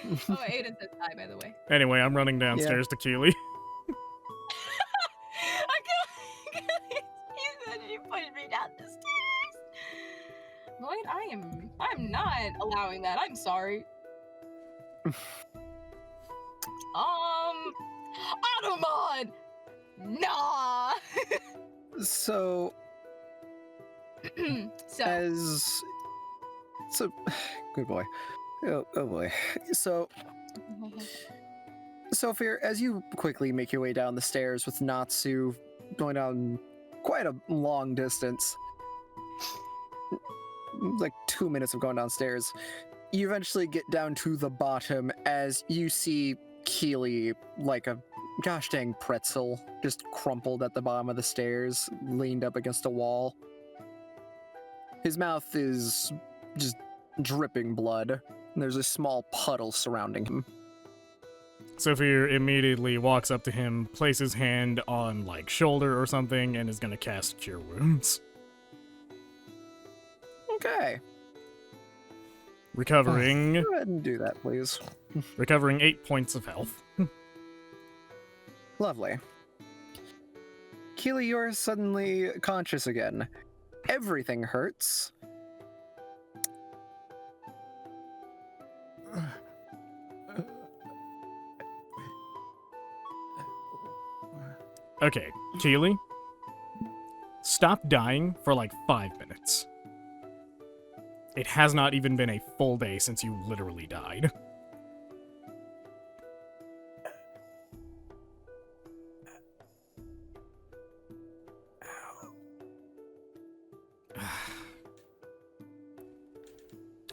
Oh, Aiden says hi, by the way. anyway, I'm running downstairs to Keely. I can't. He said he pushed me down the stairs. Lloyd, I'm not allowing that. I'm sorry. Automod! Nah! So, good boy. Oh boy. So, Sophia, as you quickly make your way down the stairs with Natsu going down quite a long distance, like 2 minutes of going downstairs, you eventually get down to the bottom as you see Keely, like a gosh dang pretzel, just crumpled at the bottom of the stairs, leaned up against a wall. His mouth is just dripping blood, and there's a small puddle surrounding him. Sophia immediately walks up to him, places hand on, like, shoulder or something, and is gonna cast Cure Wounds. Okay. Recovering... Go ahead and do that, please. recovering 8 points of health. Lovely. Keely, you're suddenly conscious again. Everything hurts. Okay, Keely, stop dying for like 5 minutes. It has not even been a full day since you literally died.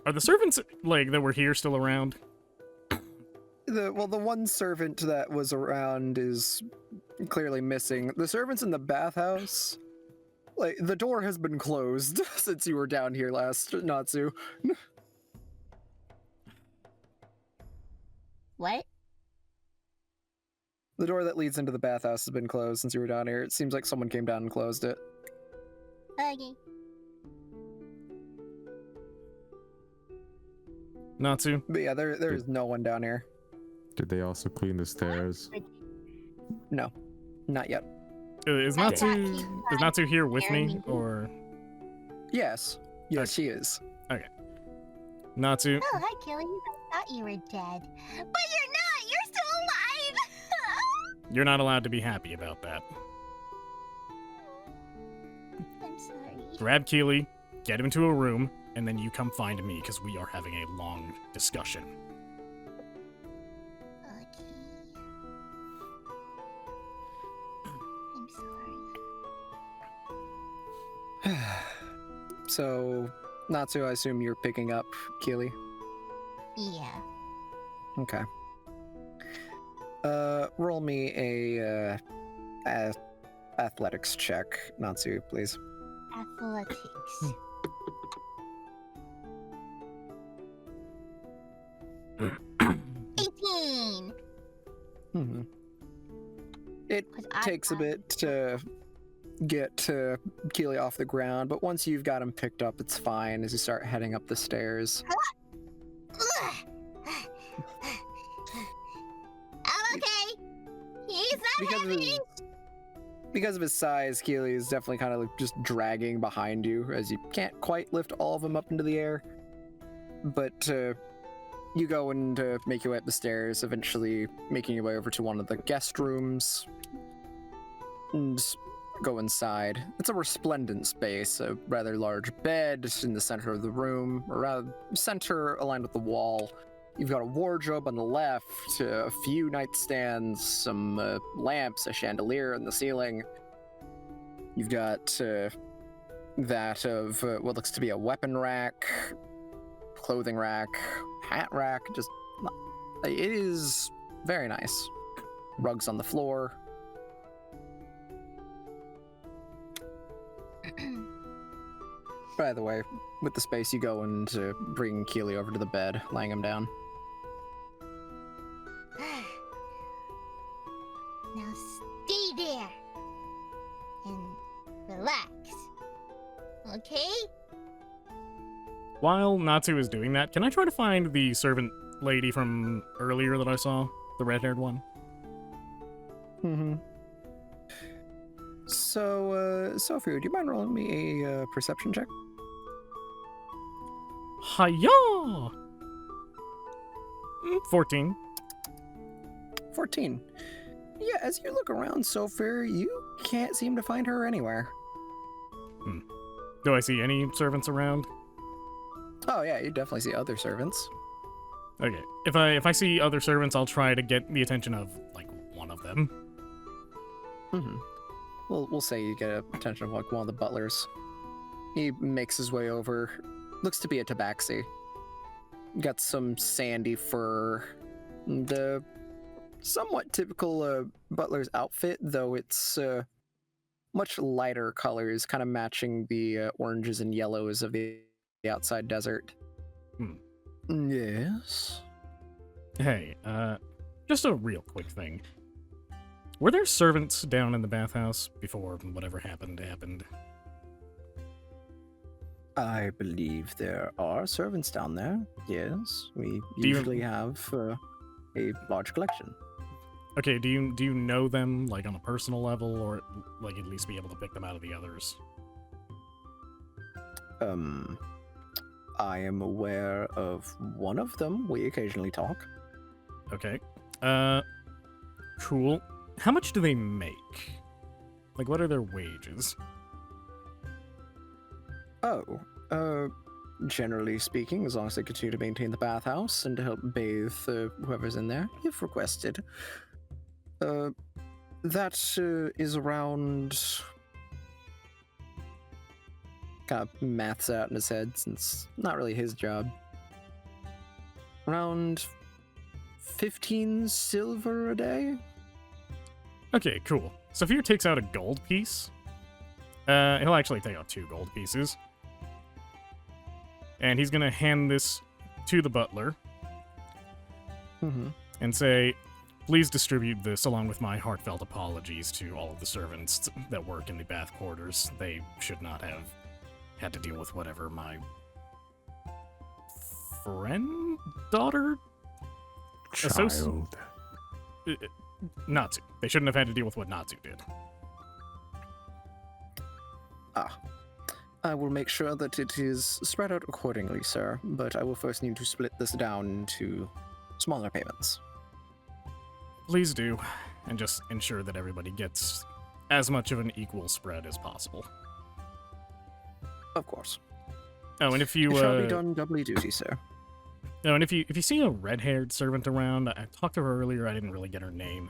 Are the servants, like, that were here still around? The one servant that was around is clearly missing. The servants in the bathhouse, like the door has been closed since you were down here last, Natsu. What? The door that leads into the bathhouse has been closed since you were down here. It seems like someone came down and closed it. Okay. Natsu? But yeah, there is no one down here. Did they also clean the stairs? No, not yet. Is I Natsu, thought he is Natsu here with me, Jeremy. or... Yes, she is. Natsu, Oh, hi, Kelly. I thought you were dead. But you're not! You're still alive! you're not allowed to be happy about that. I'm sorry. Grab Keely, get him into a room, and then you come find me, because we are having a long discussion. Okay. I'm sorry. So, Natsu, I assume you're picking up Keely? Yeah. Okay. Roll me a athletics check, Natsu, please. Athletics. 18! Mm-hmm. It 'Cause I takes a got- bit to get Keely off the ground, but once you've got him picked up, it's fine as you start heading up the stairs. Ugh. I'm okay! He's not Because of heavy! his, because of his size, Keely is definitely kind of like just dragging behind you as you can't quite lift all of them up into the air. But you go and make your way up the stairs, eventually making your way over to one of the guest rooms and go inside. It's a resplendent space, a rather large bed in the center of the room, or rather, center aligned with the wall. You've got a wardrobe on the left, a few nightstands, some lamps, a chandelier on the ceiling. You've got that of what looks to be a weapon rack, clothing rack, hat rack. Just, it is very nice. Rugs on the floor. By the way, with the space, you go and bring Keely over to the bed, laying him down. Now stay there and relax. Okay? While Natsu is doing that, can I try to find the servant lady from earlier that I saw? The red-haired one? Mm-hmm. So, Sophie, do you mind rolling me a perception check? Hiya! 14. 14. Yeah, as you look around, Sophie, you can't seem to find her anywhere. Do I see any servants around? Oh yeah, you definitely see other servants. Okay. If I see other servants, I'll try to get the attention of, like, one of them. Mm-hmm. We'll say you get attention of like one of the butlers. He makes his way over. Looks to be a tabaxi. Got some sandy fur. The somewhat typical butler's outfit, though it's much lighter colors, kind of matching the oranges and yellows of the outside desert. Yes. Hey, just a real quick thing. Were there servants down in the bathhouse before whatever happened? I believe there are servants down there. Yes, we Do you- usually have a large collection. Okay, do you know them, like, on a personal level, or, like, at least be able to pick them out of the others? I am aware of one of them. We occasionally talk. Okay. Cool. How much do they make? Like, what are their wages? Generally speaking, as long as they continue to maintain the bathhouse and to help bathe whoever's in there, if requested. That is around... Kind of maths out in his head, since not really his job. around 15 silver a day. Okay, cool. Saphir takes out a gold piece. He'll actually take out 2 gold pieces. And he's gonna hand this to the butler Mm-hmm. and say, please distribute this along with my heartfelt apologies to all of the servants that work in the bath quarters. They should not have had to deal with whatever my friend, daughter, Child. Natsu. They shouldn't have had to deal with what Natsu did. I will make sure that it is spread out accordingly, sir, but I will first need to split this down into smaller payments. Please do, and just ensure that everybody gets as much of an equal spread as possible. Of course. Oh, and if you It shall be done doubly duty, sir. oh, and if you see a red-haired servant around, I talked to her earlier. I didn't really get her name.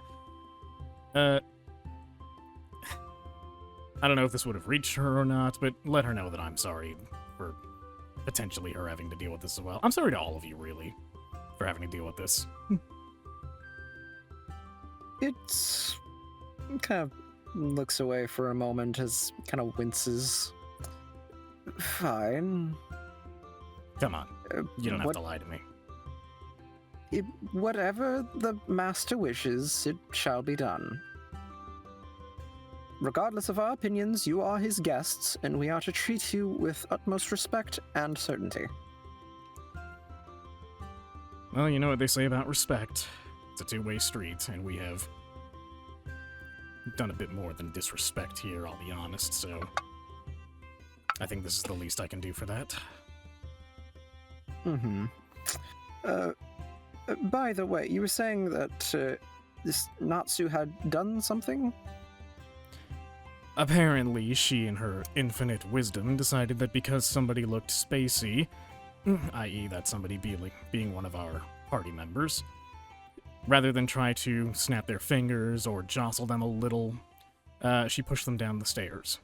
I don't know if this would have reached her or not, but let her know that I'm sorry for potentially her having to deal with this as well. I'm sorry to all of you, really, for having to deal with this. It's kind of looks away for a moment as kind of winces. Fine. Come on, you don't have what- to lie to me. Whatever the master wishes, it shall be done. Regardless of our opinions, you are his guests, and we are to treat you with utmost respect and certainty. Well, you know what they say about respect. It's a two-way street, and we have done a bit more than disrespect here, I'll be honest, so I think this is the least I can do for that. Mm-hmm. By the way, you were saying that this Natsu had done something? Apparently, she in her infinite wisdom decided that because somebody looked spacey, i.e. that somebody being one of our party members, rather than try to snap their fingers or jostle them a little, she pushed them down the stairs.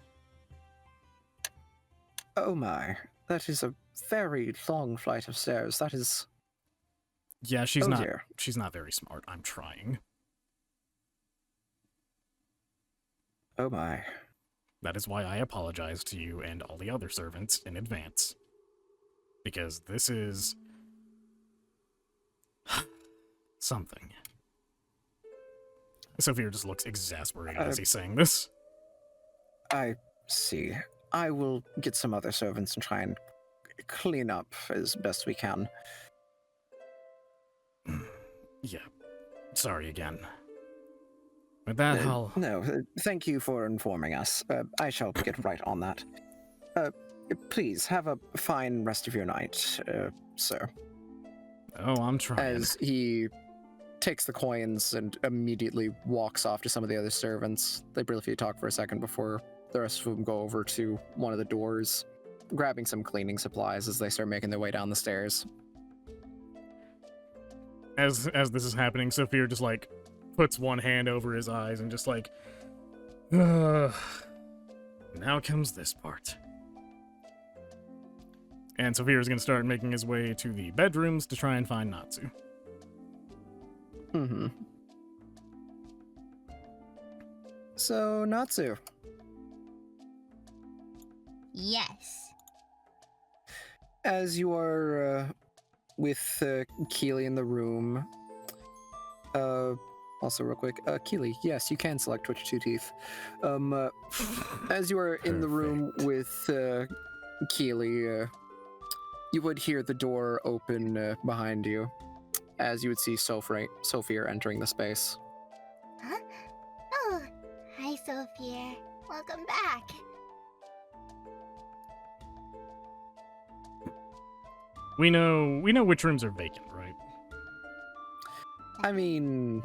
Oh my, that is a very long flight of stairs. That is... Yeah, she's Oh not dear. she's not very smart. I'm trying. Oh my. That is why I apologize to you and all the other servants in advance. Because this is something. Sophia just looks exasperated as he's saying this. I see. I will get some other servants and try and clean up as best we can. Yeah. Sorry again. With that, I'll... No, thank you for informing us. I shall get right on that. Please, have a fine rest of your night, sir. Oh, I'm trying. As he takes the coins and immediately walks off to some of the other servants. They briefly talk for a second before the rest of them go over to one of the doors, grabbing some cleaning supplies as they start making their way down the stairs. As this is happening, Sophia just, like, puts one hand over his eyes and just, like, now comes this part. And Sophia's gonna start making his way to the bedrooms to try and find Natsu. Mm-hmm. So, Natsu, Yes. as you are with Keely in the room, also real quick, Keely, yes, you can select Twitch 2 Teeth. As you are in the room with Keely, you would hear the door open behind you, as you would see Sophia entering the space. Huh? Oh, hi, Sophia. Welcome back. We know which rooms are vacant, right? I mean,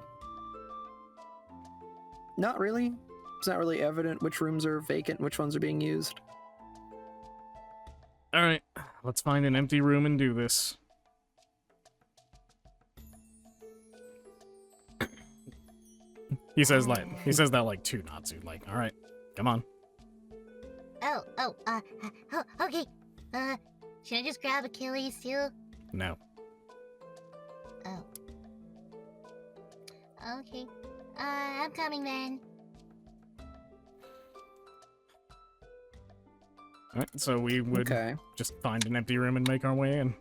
not really. It's not really evident which rooms are vacant, which ones are being used. Alright, let's find an empty room and do this. He says that like to Natsu, like, alright, come on. Okay. Should I just grab Achilles too? No. Oh. Okay. I'm coming then. Alright, so we would Okay. just find an empty room and make our way in.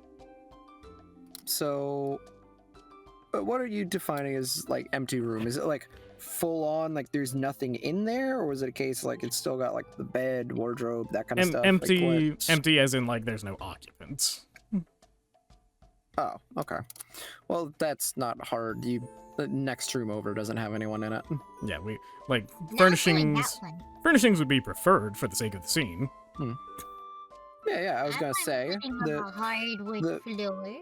So, what are you defining as like empty room? Is it like full on, like there's nothing in there, or was it a case like it's still got like the bed, wardrobe, that kind of stuff? Empty, Like, what? empty as in like there's no occupants. Oh, okay. Well, that's not hard. The next room over doesn't have anyone in it. Yeah, we like Not doing furnishings. that one. Furnishings would be preferred for the sake of the scene. Yeah, I was gonna say Putting on a hardwood the- floor.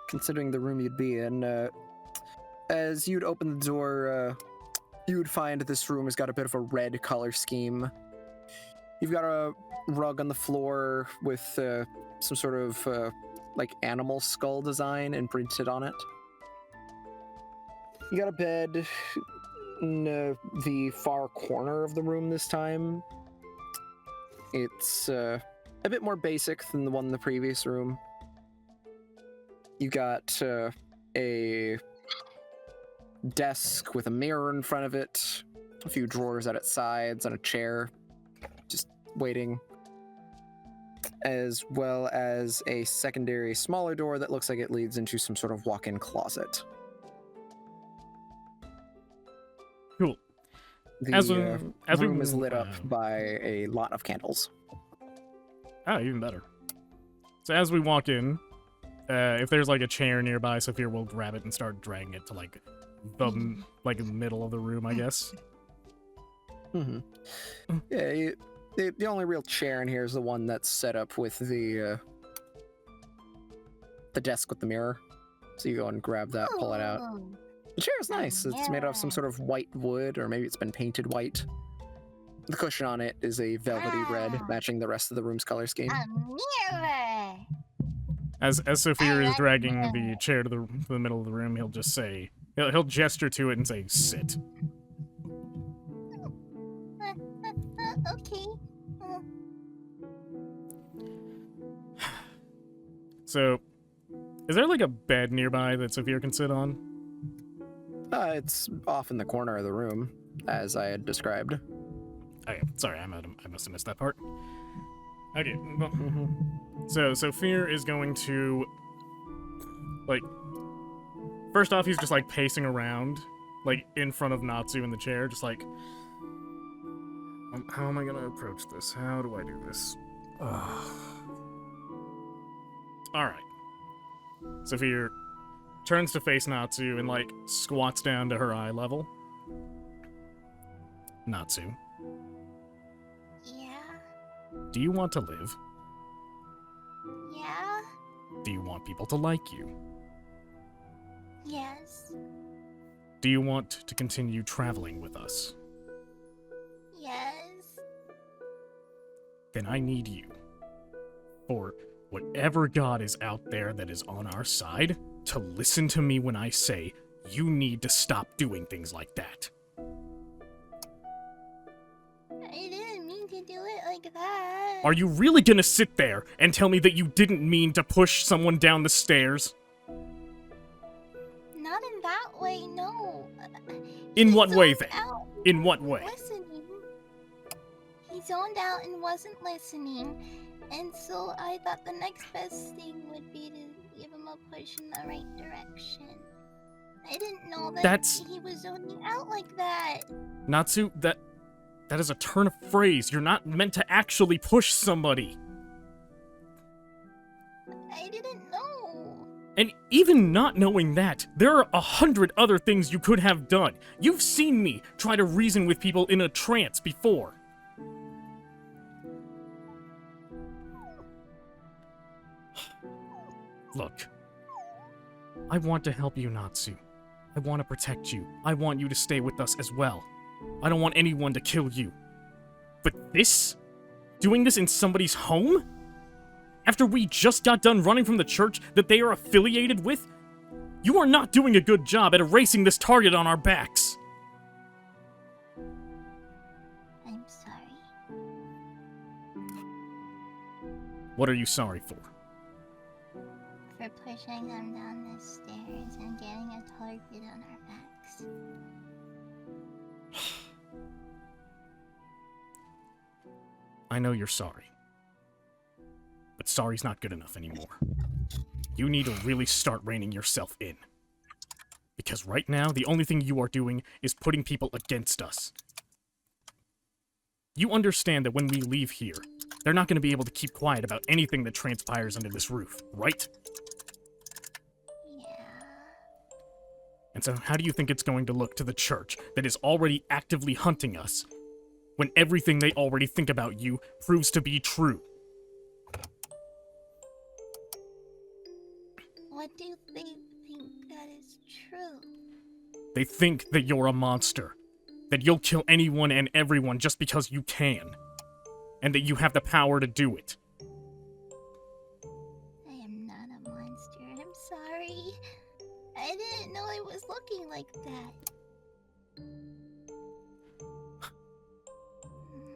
considering the room you'd be in, as you'd open the door, you would find this room has got a bit of a red color scheme. You've got a rug on the floor with some sort of like animal skull design imprinted on it. You got a bed in the far corner of the room this time. It's a bit more basic than the one in the previous room. You got a desk with a mirror in front of it, a few drawers at its sides, and a chair just waiting, as well as a secondary smaller door that looks like it leads into some sort of walk-in closet. Cool. The As we room is lit up wow. by a lot of candles. Oh, even better. So as we walk in, if there's like a chair nearby, Sophia will grab it and start dragging it to like the middle of the room, I guess. Yeah, the only real chair in here is the one that's set up with the desk with the mirror. So you go and grab that, pull it out. Oh, The chair is nice. It's made out of some yeah. sort of white wood, or maybe it's been painted white. The cushion on it is a velvety red, Ah. matching the rest of the room's color scheme. a mirror. As Sophia I is like dragging that. the chair to the middle of the room, he'll just say he'll gesture to it and say, "Sit." Okay. So, is there like a bed nearby that Sophia can sit on? It's off in the corner of the room, as I had described. Okay, sorry, I must have missed that part. Okay, well, so Sophia is going to, like, first off, he's just like pacing around, like in front of Natsu in the chair, just like, how am I gonna approach this? How do I do this? Alright. Sophia turns to face Natsu and, like, squats down to her eye level. Natsu, Yeah. do you want to live? Yeah. Do you want people to like you? Yes. Do you want to continue traveling with us? Yes. Then I need you. For whatever God is out there that is on our side, to listen to me when I say, you need to stop doing things like that. I didn't mean to do it like that. Are you really gonna sit there and tell me that you didn't mean to push someone down the stairs? Not in that way, no. In He what way, zoned then? out, In what way? listening. He zoned out and wasn't listening, and so I thought the next best thing would be to give him a push in the right direction. I didn't know that That's- he was zoning out like that. Natsu, that is a turn of phrase. You're not meant to actually push somebody. I didn't know. And even not knowing that, there are 100 other things you could have done. You've seen me try to reason with people in a trance before. Look, I want to help you, Natsu. I want to protect you. I want you to stay with us as well. I don't want anyone to kill you. But this? Doing this in somebody's home? After we just got done running from the church that they are affiliated with? You are not doing a good job at erasing this target on our backs. I'm sorry. What are you sorry for? For pushing them down the stairs and getting a target on our backs. I know you're sorry. But sorry's not good enough anymore. You need to really start reining yourself in. Because right now, the only thing you are doing is putting people against us. You understand that when we leave here, they're not going to be able to keep quiet about anything that transpires under this roof, right? Yeah. And so how do you think it's going to look to the church that is already actively hunting us when everything they already think about you proves to be true? What do they think that is true? They think that you're a monster. That you'll kill anyone and everyone just because you can. And that you have the power to do it. I am not a monster. I'm sorry. I didn't know I was looking like that.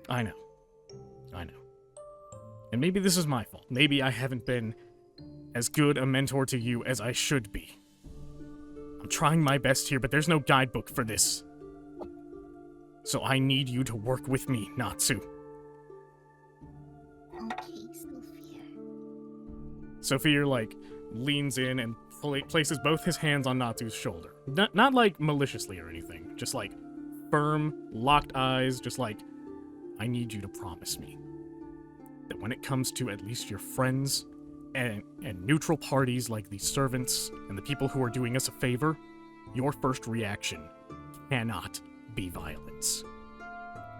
I know. I know. And maybe this is my fault. Maybe I haven't been as good a mentor to you as I should be. I'm trying my best here, but there's no guidebook for this. So I need you to work with me, Natsu. Okay, Sophia. Sophia, like, leans in and places both his hands on Natsu's shoulder. Not like maliciously or anything. Just like firm, locked eyes, just like, I need you to promise me that when it comes to at least your friends and neutral parties like the servants and the people who are doing us a favor, your first reaction cannot be violence.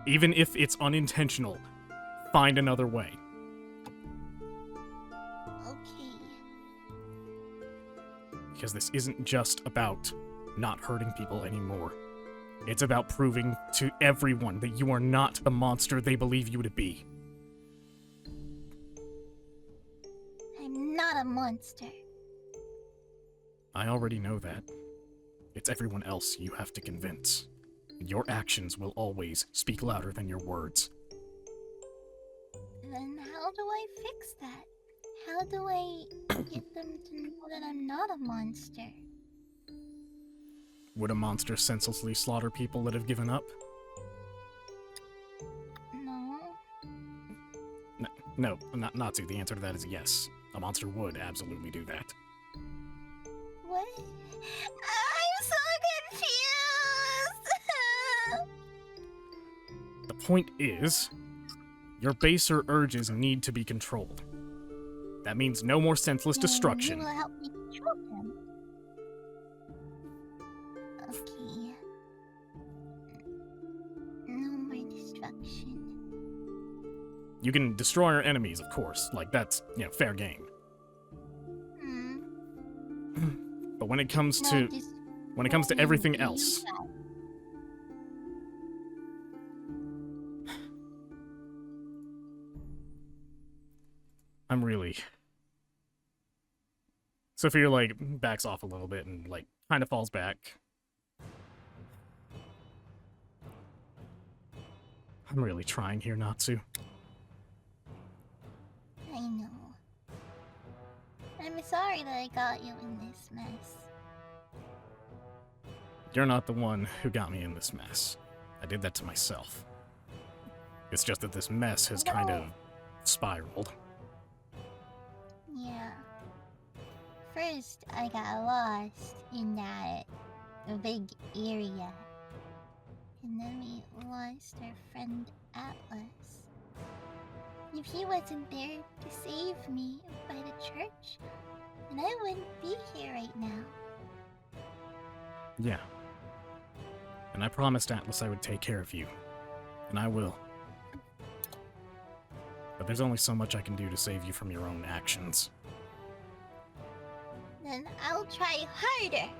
Even if it's unintentional, find another way. Okay. Because this isn't just about not hurting people anymore. It's about proving to everyone that you are not the monster they believe you to be. I'm not a monster. I already know that. It's everyone else you have to convince. Your actions will always speak louder than your words. Then how do I fix that? How do I get them to know that I'm not a monster? Would a monster senselessly slaughter people that have given up? No. No, not Natsu. The answer to that is yes. A monster would absolutely do that. What? I'm so confused! The point is, your baser urges need to be controlled. That means no more senseless destruction. You will help me control them. Okay. No more destruction. You can destroy our enemies, of course. Like, that's, fair game. Hmm. But when it comes to everything else, I'm really... Sophia, like, backs off a little bit and, like, kind of falls back. I'm really trying here, Natsu. I know. I'm sorry that I got you in this mess. You're not the one who got me in this mess. I did that to myself. It's just that this mess has kind of spiraled. Yeah. First, I got lost in that big area. And then we lost our friend Atlas. If he wasn't there to save me by the church, then I wouldn't be here right now. Yeah. And I promised Atlas I would take care of you. And I will. But there's only so much I can do to save you from your own actions. Then I'll try harder.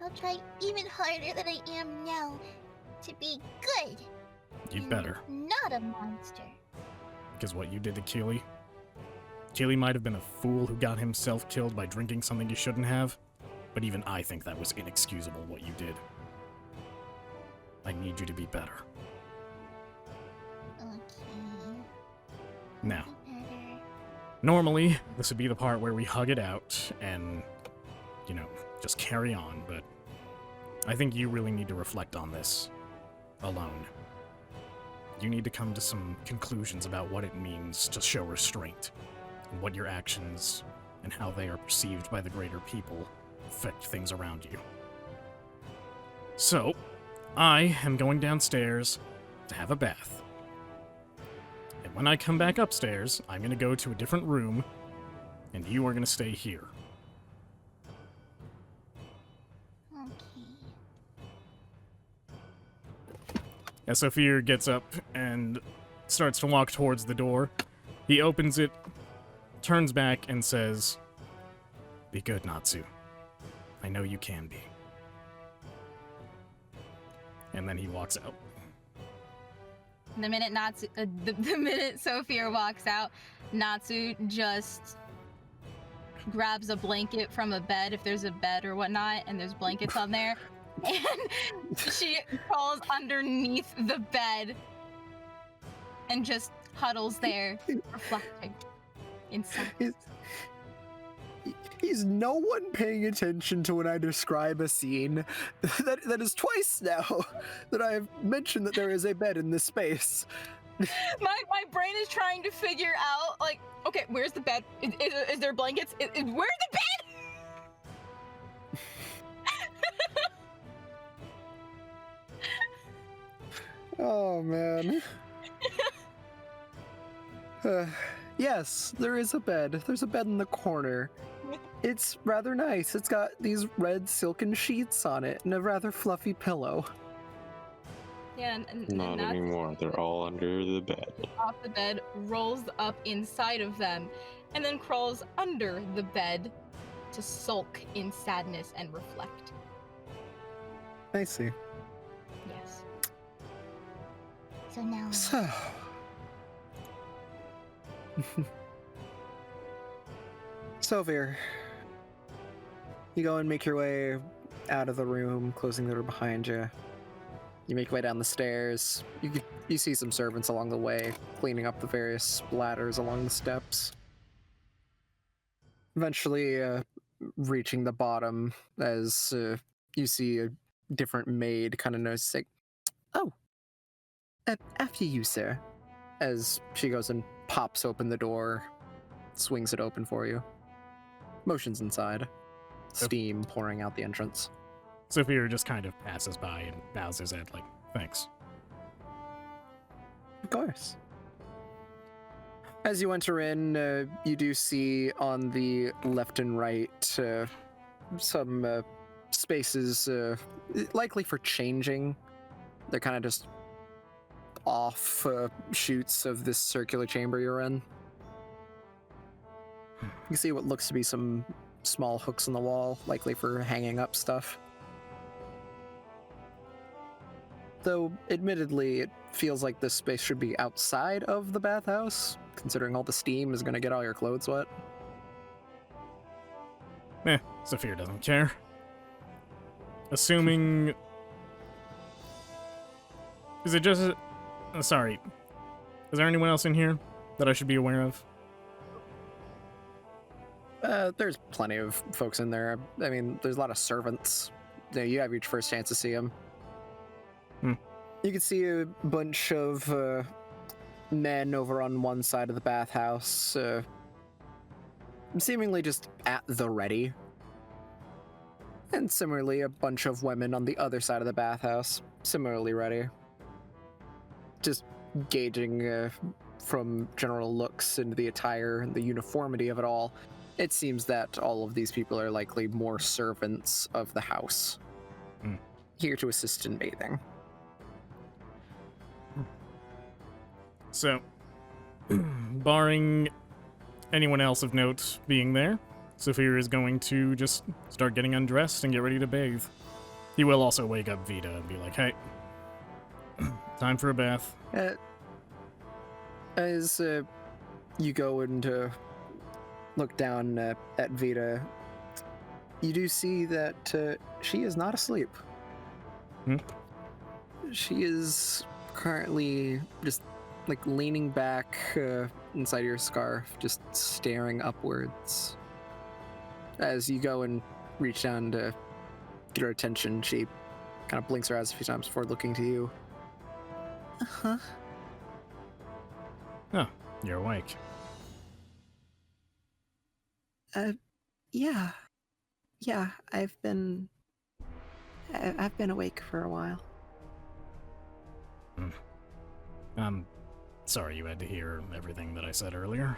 I'll try even harder than I am now to be good. You'd and better. Not a monster. Because what you did to Keely? Keely might have been a fool who got himself killed by drinking something he shouldn't have, but even I think that was inexcusable what you did. I need you to be better. Okay. Now, Be better. Normally, this would be the part where we hug it out and, you know, just carry on, but I think you really need to reflect on this alone. You need to come to some conclusions about what it means to show restraint, and what your actions and how they are perceived by the greater people affect things around you. So, I am going downstairs to have a bath. And when I come back upstairs, I'm going to go to a different room, and you are going to stay here. Okay. As Sophia gets up and starts to walk towards the door, he opens it, turns back, and says, "Be good, Natsu. I know you can be." And then he walks out. The minute Natsu, the minute Sophia walks out, Natsu just grabs a blanket from a bed, if there's a bed or whatnot, and there's blankets on there, and she crawls underneath the bed and just huddles there, reflecting inside. Is no one paying attention to when I describe a scene? That is twice now that I have mentioned that there is a bed in this space. My brain is trying to figure out, like, okay, where's the bed? Is there blankets? Where's the bed? Oh man. Yes, there is a bed. There's a bed in the corner. It's rather nice. It's got these red silken sheets on it and a rather fluffy pillow. Yeah, and Not Natsu anymore. They're all under the bed. off the bed, rolls up inside of them, and then crawls under the bed to sulk in sadness and reflect. I see. Yes. So now. So. Sylvia, you go and make your way out of the room, closing the door behind you. You make your way down the stairs. You see some servants along the way, cleaning up the various splatters along the steps. Eventually, reaching the bottom, as you see a different maid kind of noticing, "Oh, after you, sir," as she goes and pops open the door, swings it open for you. Motions inside. Steam pouring out the entrance. Sophia just kind of passes by and bows his head like, "Thanks." Of course. As you enter in, you do see on the left and right some spaces likely for changing. They're kind of just off shoots of this circular chamber you're in. You can see what looks to be some small hooks in the wall, likely for hanging up stuff. Though, admittedly, it feels like this space should be outside of the bathhouse, considering all the steam is going to get all your clothes wet. Sophia doesn't care. Assuming... Is it just... sorry. Is there anyone else in here that I should be aware of? There's plenty of folks in there. I mean, there's a lot of servants. You have your first chance to see them. You can see a bunch of men over on one side of the bathhouse, seemingly just at the ready. And similarly, a bunch of women on the other side of the bathhouse, similarly ready. Just gauging from general looks into the attire and the uniformity of it all, it seems that all of these people are likely more servants of the house, here to assist in bathing. So, barring anyone else of note being there, Sophia is going to just start getting undressed and get ready to bathe. He will also wake up Vita and be like, "Hey, time for a bath." As you go and look down at Vita, you do see that she is not asleep. She is currently just like leaning back inside your scarf, just staring upwards. As you go and reach down to get her attention, she kind of blinks her eyes a few times before looking to you. Uh-huh. Oh, you're awake. Yeah. Yeah, I've been awake for a while. I'm sorry you had to hear everything that I said earlier.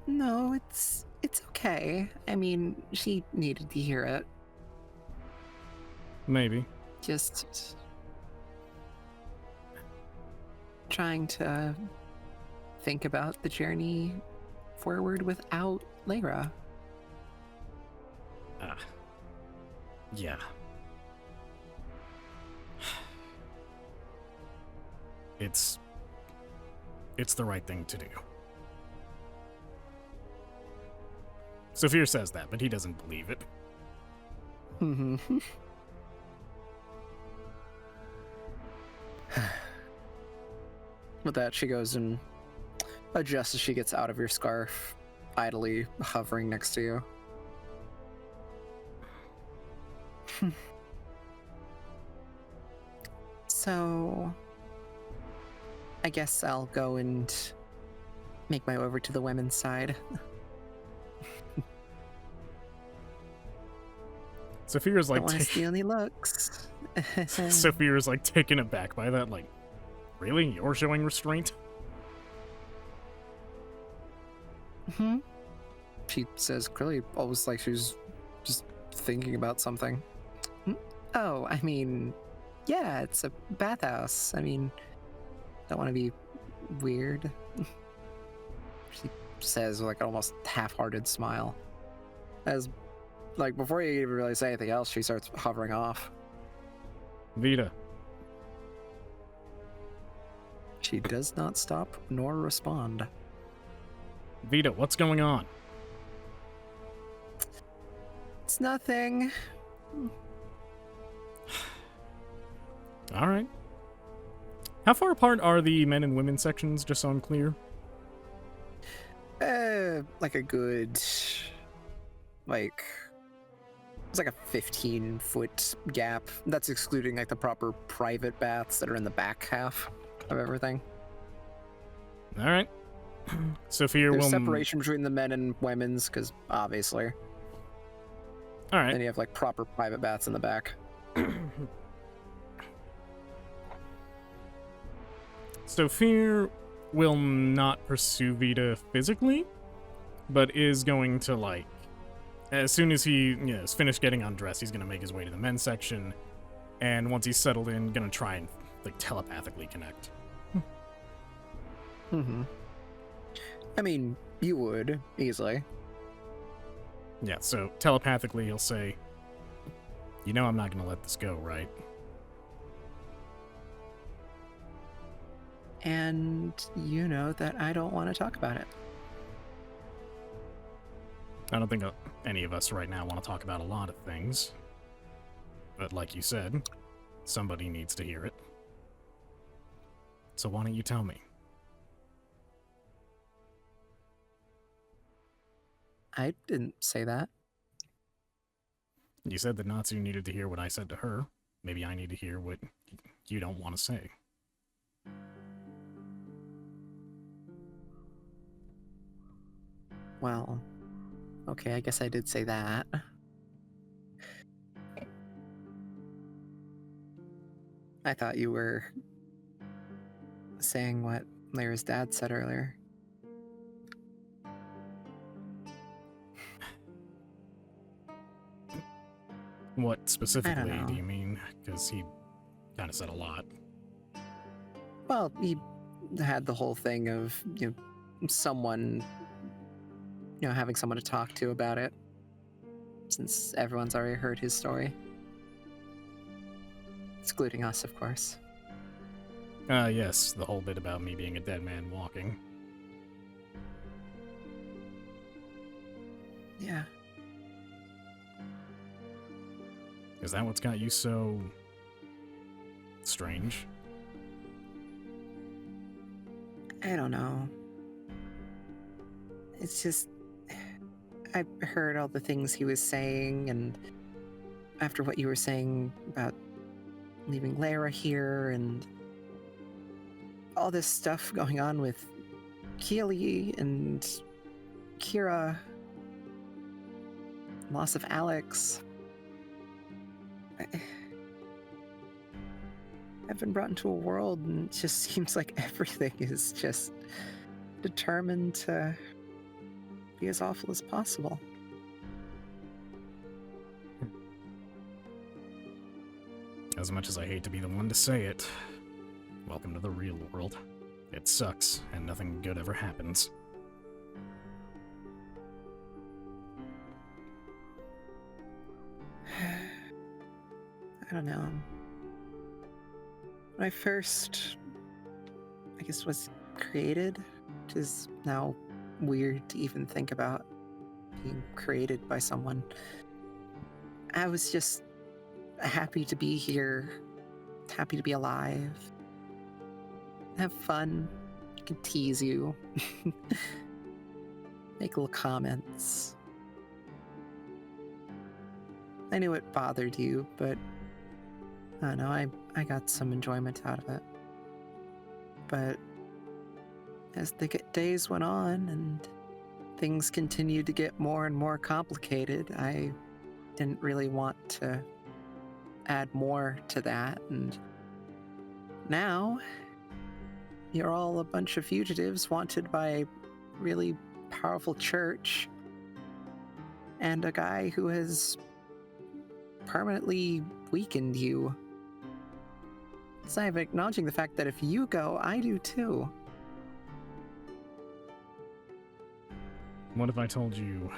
No, it's okay. I mean, she needed to hear it. Maybe. Just trying to think about the journey forward without Lyra. Yeah. It's the right thing to do. Saphir says that, but he doesn't believe it. Mm-hmm. With that, she goes and adjusts as she gets out of your scarf, idly hovering next to you. So, I guess I'll go and make my way over to the women's side. Saphir's like Don't want to steal any looks. Saphir's like taken aback by that, like, really? You're showing restraint? Hmm. She says clearly, almost like she's just thinking about something. Oh, I mean, yeah, it's a bathhouse. I mean, don't want to be weird. She says with like an almost half-hearted smile. As, like, before you even really say anything else, she starts hovering off. Vita. She does not stop nor respond. Vita, what's going on? It's nothing. All right. How far apart are the men and women sections, just so I'm clear? Like a good, like, it's like a 15-foot gap. That's excluding like the proper private baths that are in the back half of everything. All right. Sophia There's will... separation between the men and women's, because obviously. All right. Then you have like proper private baths in the back. Sophia will not pursue Vita physically, but is going to, like, as soon as he is finished getting undressed, he's going to make his way to the men's section, and once he's settled in, going to try and, like, telepathically connect. Mm-hmm. I mean, you would, easily. Yeah, so telepathically he'll say, "You know I'm not going to let this go, right?" And you know that I don't want to talk about it. I don't think any of us right now want to talk about a lot of things. But like you said, somebody needs to hear it. So why don't you tell me? I didn't say that. You said that Natsu needed to hear what I said to her. Maybe I need to hear what you don't want to say. Well, okay, I guess I did say that. I thought you were saying what Lyra's dad said earlier. What specifically know. do you mean? Because he kind of said a lot. Well, he had the whole thing of, someone, having someone to talk to about it, since everyone's already heard his story. Excluding us, of course. Yes, the whole bit about me being a dead man walking. Yeah. Is that what's got you so strange? I don't know. It's just, I heard all the things he was saying, and after what you were saying about leaving Lara here and all this stuff going on with Keely and Kira, loss of Alex. I've been brought into a world, and it just seems like everything is just determined to be as awful as possible. As much as I hate to be the one to say it, welcome to the real world. It sucks, and nothing good ever happens. I don't know. When I first, I guess, was created, which is now weird to even think about being created by someone, I was just happy to be here, happy to be alive, have fun, I can tease you, make little comments. I knew it bothered you, but I don't know, I got some enjoyment out of it. But as the days went on and things continued to get more and more complicated, I didn't really want to add more to that. And now you're all a bunch of fugitives wanted by a really powerful church and a guy who has permanently weakened you. It's not even acknowledging the fact that if you go, I do too. What if I told you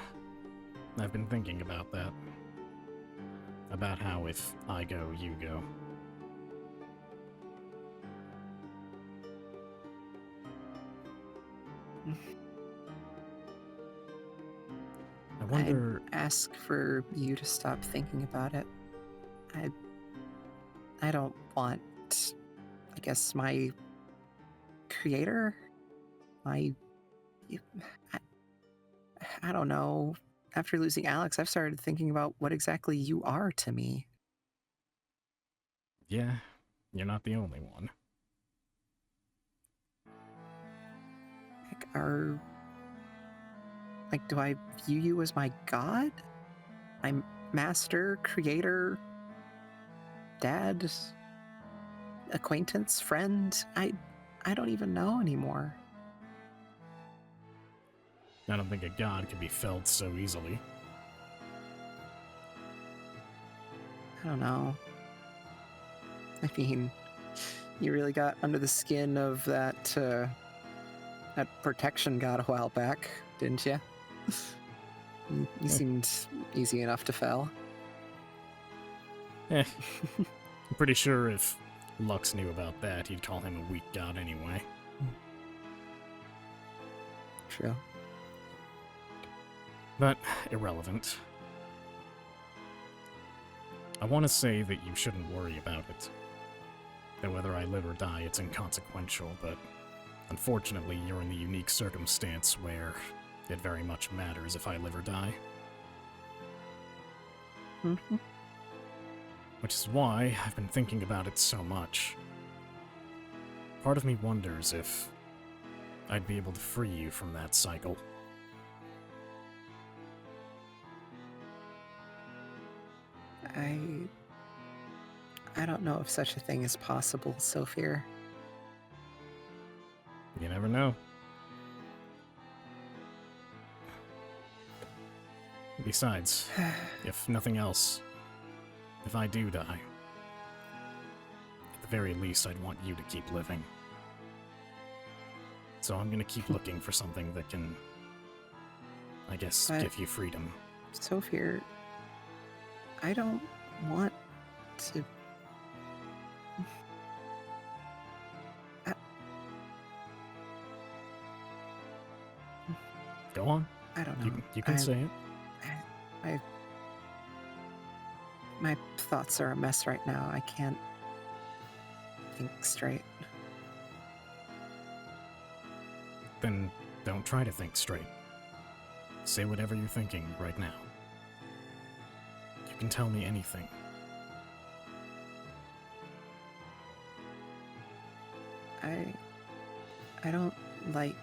I've been thinking about that? About how if I go, you go. I wonder... I'd ask for you to stop thinking about it. I don't want, I guess, my creator, I don't know. After losing Alex, I've started thinking about what exactly you are to me. Yeah, you're not the only one. Do I view you as my god? My master, creator, dad, acquaintance, friend? I don't even know anymore. I don't think a god can be felled so easily. I don't know. I mean, you really got under the skin of that protection god a while back, didn't you? You seemed easy enough to fell. I'm pretty sure if Lux knew about that, he'd call him a weak god anyway. True. But irrelevant. I want to say that you shouldn't worry about it. That whether I live or die, it's inconsequential, but unfortunately, you're in the unique circumstance where it very much matters if I live or die. Mm-hmm. Which is why I've been thinking about it so much. Part of me wonders if I'd be able to free you from that cycle. I don't know if such a thing is possible, Sophia. You never know. Besides, if nothing else, if I do die, at the very least I'd want you to keep living. So I'm gonna keep looking for something that can, I guess, give you freedom. Sophia, I don't want to... Go on. I don't know. You can say it. My thoughts are a mess right now. I can't think straight. then don't try to think straight. Say whatever you're thinking right now. You can tell me anything. I don't like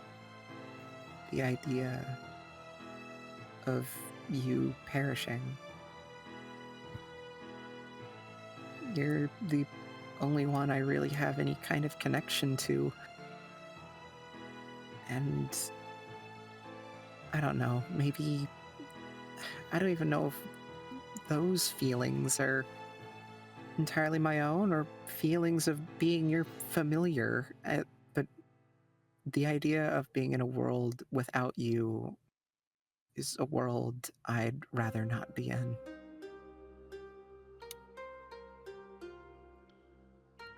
the idea of you perishing. You're the only one I really have any kind of connection to. And I don't know, maybe I don't even know if those feelings are entirely my own or feelings of being your familiar. But the idea of being in a world without you is a world I'd rather not be in.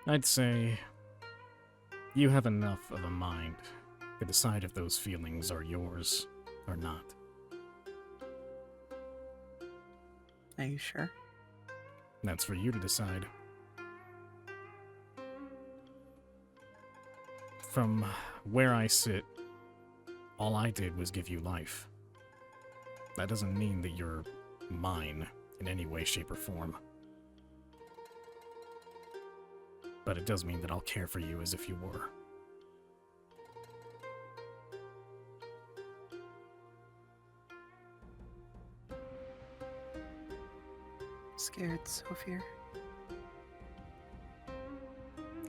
I'd say you have enough of a mind to decide if those feelings are yours or not. Are you sure? That's for you to decide. From where I sit, all I did was give you life. That doesn't mean that you're mine in any way, shape, or form. But it does mean that I'll care for you as if you were. Scared, Sophia.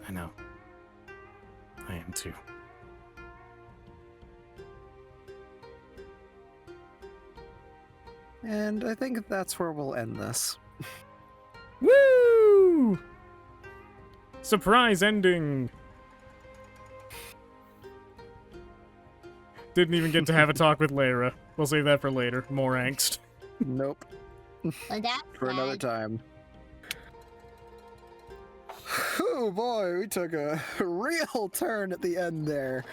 I know. I am too. And I think that's where we'll end this. Woo! Surprise ending! Didn't even get to have a talk with Lyra. We'll save that for later. More angst. Nope. Well, that's For another sad. time. Oh boy, we took a real turn at the end there.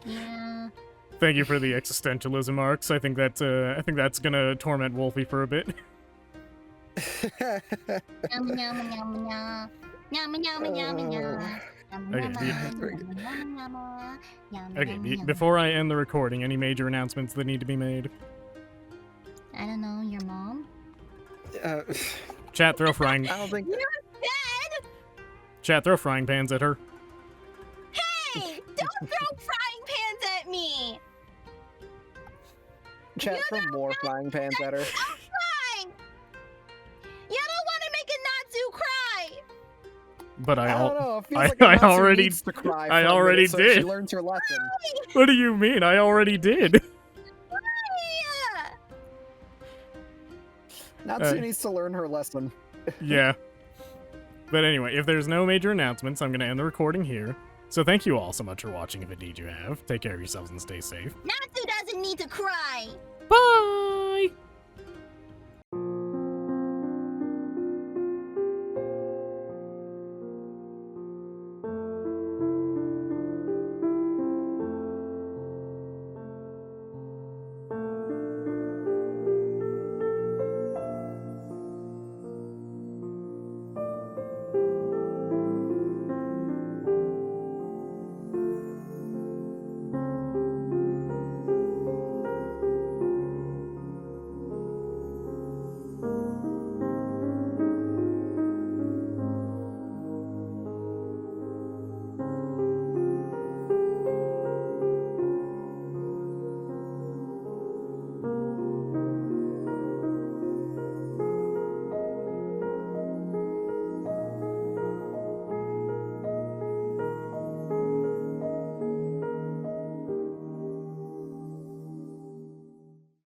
Yeah. Thank you for the existentialism arcs. I think that's gonna torment Wolfie for a bit. Yum, yum, yum, yum. Yum, yum, yum, yum. Okay, before I end the recording, any major announcements that need to be made? I don't know, your mom? Chat, throw frying. I don't think. You're dead! Chat, throw frying pans at her. Hey! Don't throw frying pans at me! Chat for more frying pans at her. I'm fine! You don't want to make a Natsu cry! But I don't know. It feels I- like a I Natsu already- needs to cry I for a already minute so did. She learns her lesson. What do you mean? I already did. Natsu needs to learn her lesson. Yeah. But anyway, if there's no major announcements, I'm going to end the recording here. So thank you all so much for watching if indeed you have. Take care of yourselves and stay safe. Natsu doesn't need to cry! Bye!